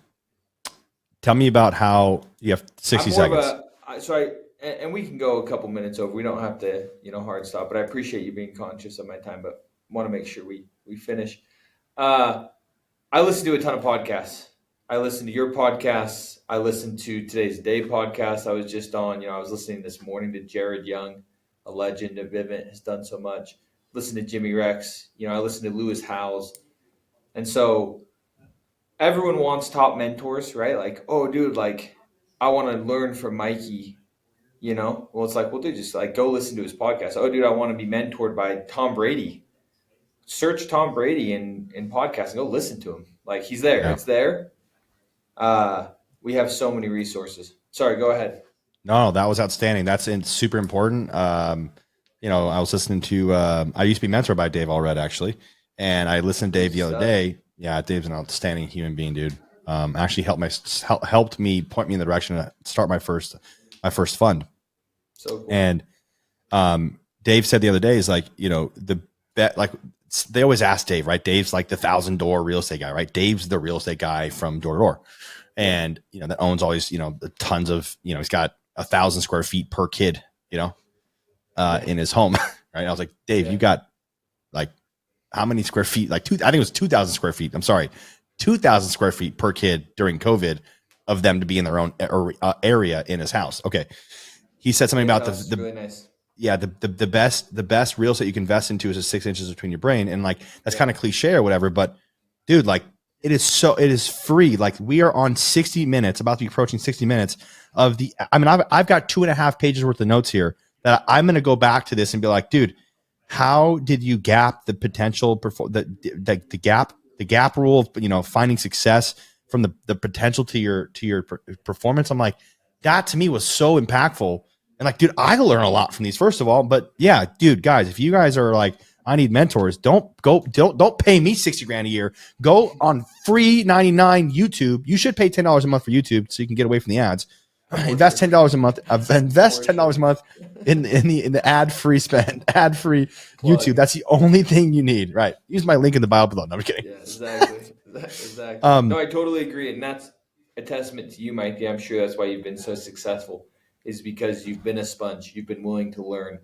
Tell me about how you have 60 seconds. And we can go a couple minutes over. We don't have to, hard stop, but I appreciate you being conscious of my time, but want to make sure we finish. I listen to a ton of podcasts. I listen to your podcasts. I listen to Today's Day podcast. I was just on, I was listening this morning to Jared Young, a legend of Vivint, has done so much. Listen to Jimmy Rex. I listen to Lewis Howes. And so everyone wants top mentors, right? Like, oh, dude, like I want to learn from Mikey, Well, it's like, well, dude, just like go listen to his podcast. Oh, dude, I want to be mentored by Tom Brady. Search Tom Brady in podcasts and go listen to him. Like he's there. Yeah. It's there. We have so many resources. Sorry, go ahead. No, that was outstanding. That's super important. I was listening to, I used to be mentored by Dave Allred actually. And I listened to Dave the other day. Yeah. Dave's an outstanding human being, dude. Actually helped me point me in the direction to start my first fund. So cool. And, Dave said the other day is like, they always ask Dave, right? Dave's like the 1,000-door real estate guy, right? Dave's the real estate guy from door to door. And, that owns all these, tons of, he's got 1,000 square feet per kid, in his home. Right. I was like, Dave, you got like how many square feet? Like I think it was 2,000 square feet. I'm sorry. 2,000 square feet per kid during COVID of them to be in their own area in his house. Okay. He said something about the really nice. Yeah, the best real estate you can invest into is 6 inches between your brain. And like, that's kind of cliche or whatever, but dude, like it is free. Like we are on 60 minutes, about to be approaching 60 minutes of I've got 2.5 pages worth of notes here that I'm going to go back to this and be like, dude, how did you gap the potential, the gap rule of, finding success from the potential to your performance? I'm like, that to me was so impactful. And like, dude, I learn a lot from these, first of all. But yeah, dude, guys, if you guys are like, I need mentors, don't pay me 60 grand a year. Go on free 99 YouTube. You should pay $10 a month for YouTube so you can get away from the ads. Invest $10 a month. Invest $10 a month in the ad free YouTube. That's the only thing you need, right? Use my link in the bio below. No, I'm kidding. Yeah, exactly. No, I totally agree, and that's a testament to you, Mikey. I'm sure that's why you've been so successful, is because you've been a sponge. You've been willing to learn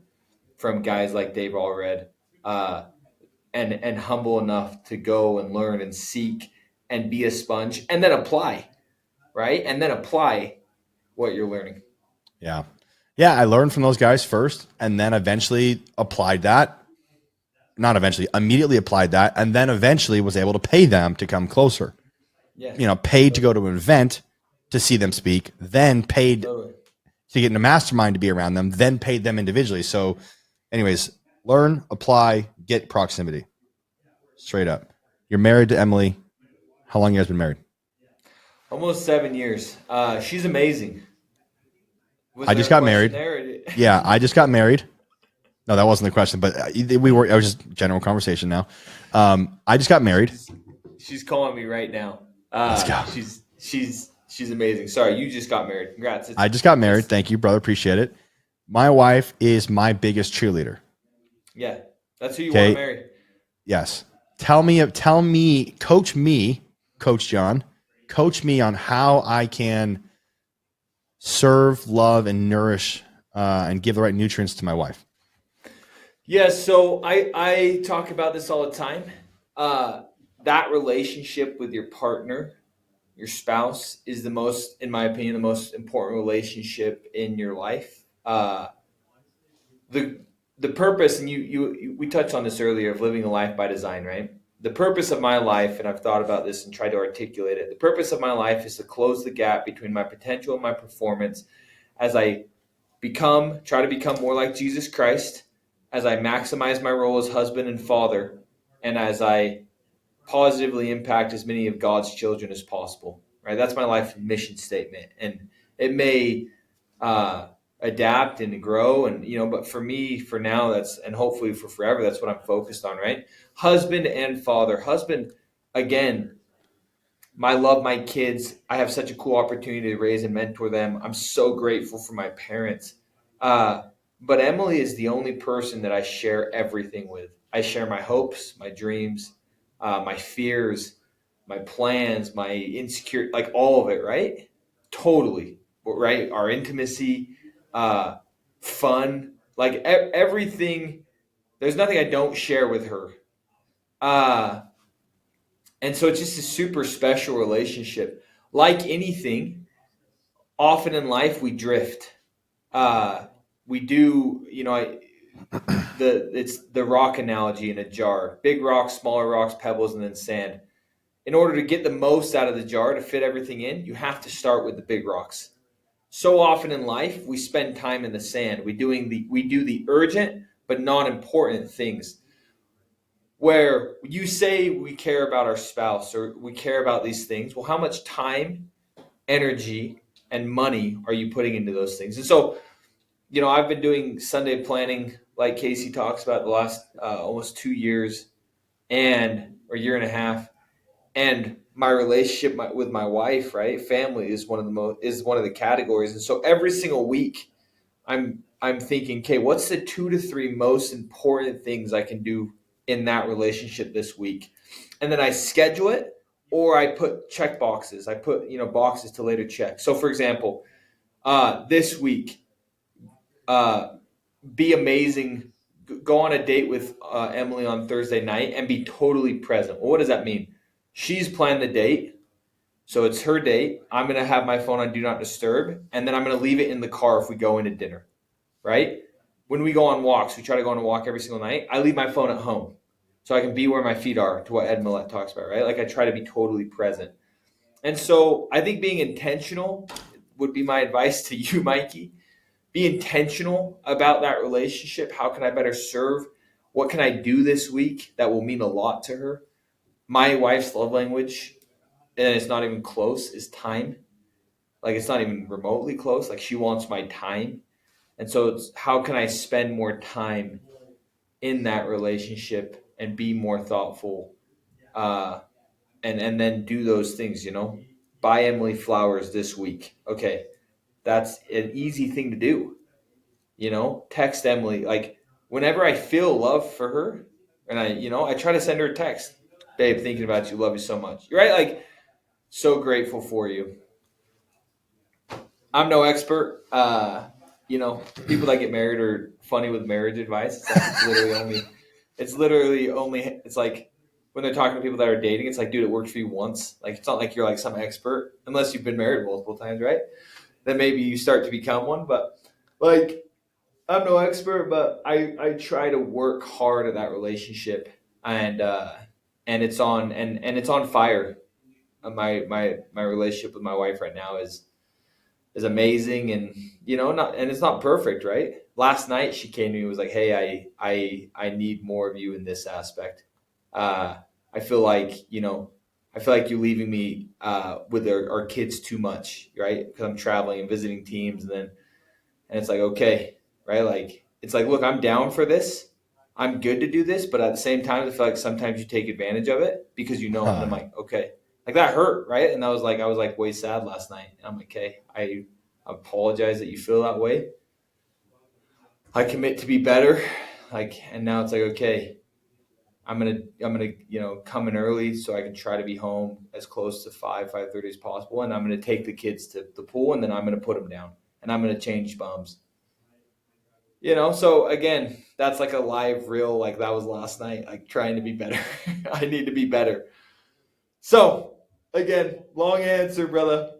from guys like Dave Allred, and humble enough to go and learn and seek and be a sponge, and then apply, right? And then apply what you're learning. Yeah. I learned from those guys first, and then eventually applied that. Not eventually, immediately applied that, and then eventually was able to pay them to come closer. Yeah. Paid to go to an event to see them speak, then paid to get in a mastermind to be around them, then paid them individually. So anyways, learn, apply, get proximity. Straight up. You're married to Emily. How long you guys been married? Almost 7 years. She's amazing. I just got married. Yeah, I just got married. No, that wasn't the question, but it was just general conversation now. I just got married. She's calling me right now. Let's go. She's amazing. Sorry, you just got married. Congrats. I just got married. Thank you, brother. Appreciate it. My wife is my biggest cheerleader. Yeah, that's who you want to marry. Yes. Tell me, coach me, Coach John, coach me on how I can serve, love, and nourish, and give the right nutrients to my wife. Yeah, so I talk about this all the time. That relationship with your partner, your spouse, is the most, in my opinion, the most important relationship in your life. The purpose, and we touched on this earlier, of living a life by design, right? The purpose of my life, and I've thought about this and tried to articulate it, the purpose of my life is to close the gap between my potential and my performance as I try to become more like Jesus Christ, as I maximize my role as husband and father, and as I positively impact as many of God's children as possible, right? That's my life mission statement. And it may adapt and grow, and but for me, for now, and hopefully for forever, that's what I'm focused on, right? Husband and father. Husband, again, I love my kids. I have such a cool opportunity to raise and mentor them. I'm so grateful for my parents. But Emily is the only person that I share everything with. I share my hopes, my dreams, my fears, my plans, my insecure, like all of it, right? Totally, right? Our intimacy, fun, like everything. There's nothing I don't share with her. And so it's just a super special relationship. Like anything, often in life we drift. We do, it's the rock analogy in a jar. Big rocks, smaller rocks, pebbles, and then sand. In order to get the most out of the jar, to fit everything in, you have to start with the big rocks. So often in life, we spend time in the sand. We do the urgent but not important things. Where you say we care about our spouse or we care about these things, well, how much time, energy, and money are you putting into those things? And so, I've been doing Sunday planning, like Casey talks about, the last almost 2 years or year and a half. And my relationship with my wife, right? Family is one of the categories. And so every single week I'm thinking, okay, what's the 2 to 3 most important things I can do in that relationship this week? And then I schedule it, or I put check boxes. I put, boxes to later check. So for example, this week, be amazing. Go on a date with Emily on Thursday night and be totally present. Well, what does that mean? She's planned the date. So it's her date. I'm going to have my phone on Do Not Disturb, and then I'm going to leave it in the car if we go into dinner, right? When we go on walks, we try to go on a walk every single night. I leave my phone at home so I can be where my feet are, to what Ed Millett talks about, right? Like I try to be totally present. And so I think being intentional would be my advice to you, Mikey. Be intentional about that relationship. How can I better serve? What can I do this week that will mean a lot to her? My wife's love language, and it's not even close, is time. Like it's not even remotely close. Like she wants my time. And so it's how can I spend more time in that relationship and be more thoughtful, and then do those things, buy Emily flowers this week. Okay, that's an easy thing to do. Text Emily. Like whenever I feel love for her, and I try to send her a text. Babe, thinking about you, love you so much. You're right, like so grateful for you. I'm no expert. People that get married are funny with marriage advice. It's like when they're talking to people that are dating, it's like, dude, it worked for you once. Like, it's not like you're like some expert, unless you've been married multiple times, right? Then maybe you start to become one. But like, I'm no expert, but I try to work hard at that relationship, and it's on fire. My relationship with my wife right now is amazing, and it's not perfect, right? Last night she came to me and was like, hey, I need more of you in this aspect. I feel like you're leaving me with our kids too much, right? Because I'm traveling and visiting teams, and it's like, okay, right? Like it's like, look, I'm down for this, I'm good to do this, but at the same time I feel like sometimes you take advantage of it because and I'm like, okay. Like that hurt, right? And I was like way sad last night. And I'm like, hey, I apologize that you feel that way. I commit to be better. And now it's like, okay, I'm gonna come in early so I can try to be home as close to 5:30 as possible. And I'm gonna take the kids to the pool, and then I'm gonna put them down, and I'm gonna change bums. So again, that's like a live reel. Like that was last night. Like trying to be better. I need to be better. So, again, long answer, brother.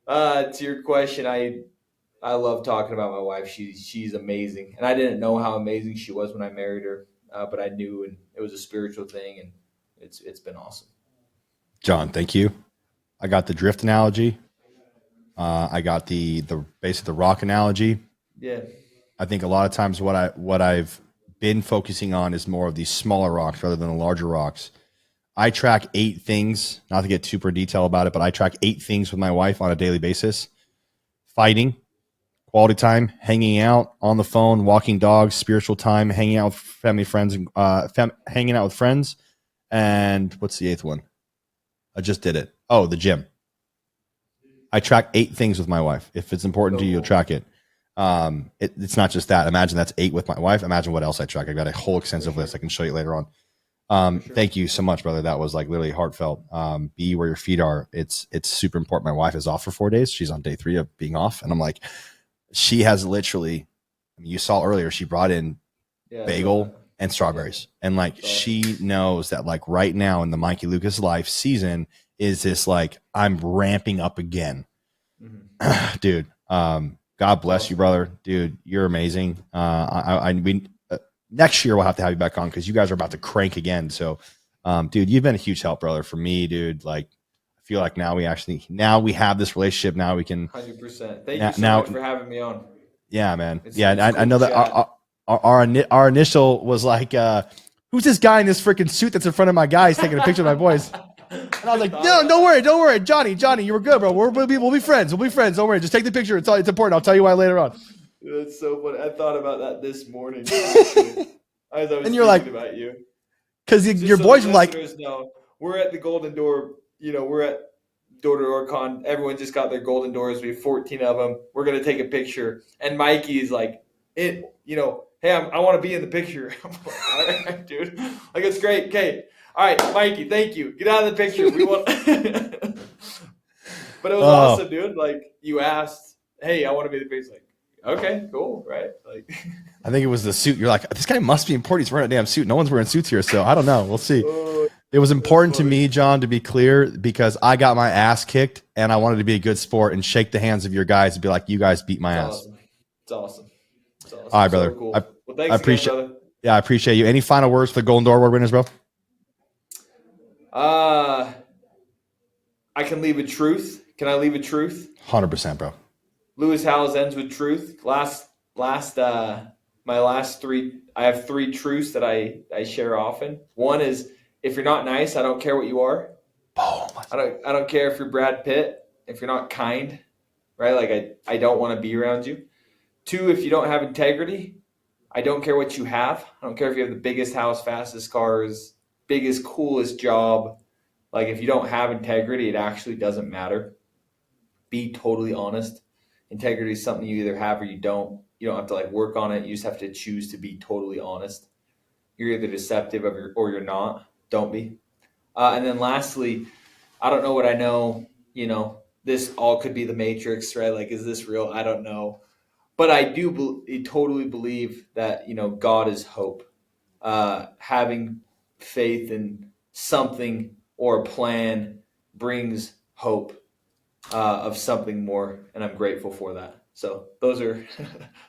To your question, I love talking about my wife. She's amazing, and I didn't know how amazing she was when I married her, but I knew, and it was a spiritual thing, and it's been awesome. John, thank you. I got the drift analogy. I got the base of the rock analogy. Yeah. I think a lot of times what I've been focusing on is more of these smaller rocks rather than the larger rocks. I track 8 things, not to get super detailed about it, but I track 8 things with my wife on a daily basis. Fighting, quality time, hanging out, on the phone, walking dogs, spiritual time, hanging out with family, friends, hanging out with friends. And what's the 8th one? I just did it. Oh, the gym. I track 8 things with my wife. If it's important to you, you'll track it. It's not just that. Imagine that's 8 with my wife. Imagine what else I track. I got a whole extensive list I can show you later on. Sure. Thank you so much, brother. That was like literally heartfelt. Be where your feet are. It's super important. My wife is off for 4 days. She's on day 3 of being off. And I'm like, she has literally, you saw earlier, she brought in bagel and strawberries. And like, she knows that like right now in the Mikey Lucas life season is this, like, I'm ramping up again. Mm-hmm. Dude. God bless you, brother. Dude, you're amazing. Next year we'll have to have you back on because you guys are about to crank again. So, dude, you've been a huge help, brother, for me, dude. Like, I feel like now we have this relationship. Now we can 100%. Thank you so much for having me on. Yeah, man. I know that our initial was like, who's this guy in this freaking suit that's in front of my guy? He's taking a picture of my boys. And I was like, no, don't worry, Johnny, you were good, bro. We'll be friends. Don't worry. Just take the picture. It's important. I'll tell you why later on. That's so funny. I thought about that this morning. As I was and you're like, about you. Because your boys were like, know, we're at the Golden Door, we're at Door Con. Everyone just got their Golden Doors. We have 14 of them. We're going to take a picture. And Mikey is like, hey, I want to be in the picture. I'm like, all right, dude. Like, it's great. Okay. All right, Mikey, thank you. Get out of the picture. We want. But it was awesome, dude. Like, you asked, hey, I want to be in the picture. Like, okay, cool, right? Like, I think it was the suit. You're like, this guy must be important. He's wearing a damn suit. No one's wearing suits here, so I don't know. We'll see. It was important to me, John, to be clear, because I got my ass kicked and I wanted to be a good sport and shake the hands of your guys and be like, you guys beat my ass. Awesome. It's awesome. It's awesome. All right, brother. So cool. Well, thanks I appreciate, again, brother. Yeah, I appreciate you. Any final words for the Golden Door Award winners, bro? I can leave a truth. Can I leave a truth? 100%, bro. Lewis Howes ends with truth. My last three, I have 3 truths that I share often. One is, if you're not nice, I don't care what you are. Oh, I don't care if you're Brad Pitt, if you're not kind, right? Like I don't want to be around you. 2, if you don't have integrity, I don't care what you have. I don't care if you have the biggest house, fastest cars, biggest, coolest job. Like, if you don't have integrity, it actually doesn't matter. Be totally honest. Integrity is something you either have or you don't. You don't have to like work on it. You just have to choose to be totally honest. You're either deceptive or you're not. Don't be. And then lastly, I don't know what I know. You know, this all could be the Matrix, right? Like, is this real? I don't know. But I do totally believe that, you know, God is hope. Having faith in something or a plan brings hope of something more, and I'm grateful for that. So those are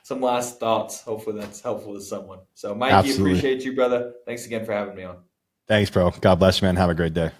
some last thoughts. Hopefully that's helpful to someone. So Mikey, Absolutely. Appreciate you, brother. Thanks again for having me on. Thanks, bro. God bless you, man. Have a great day.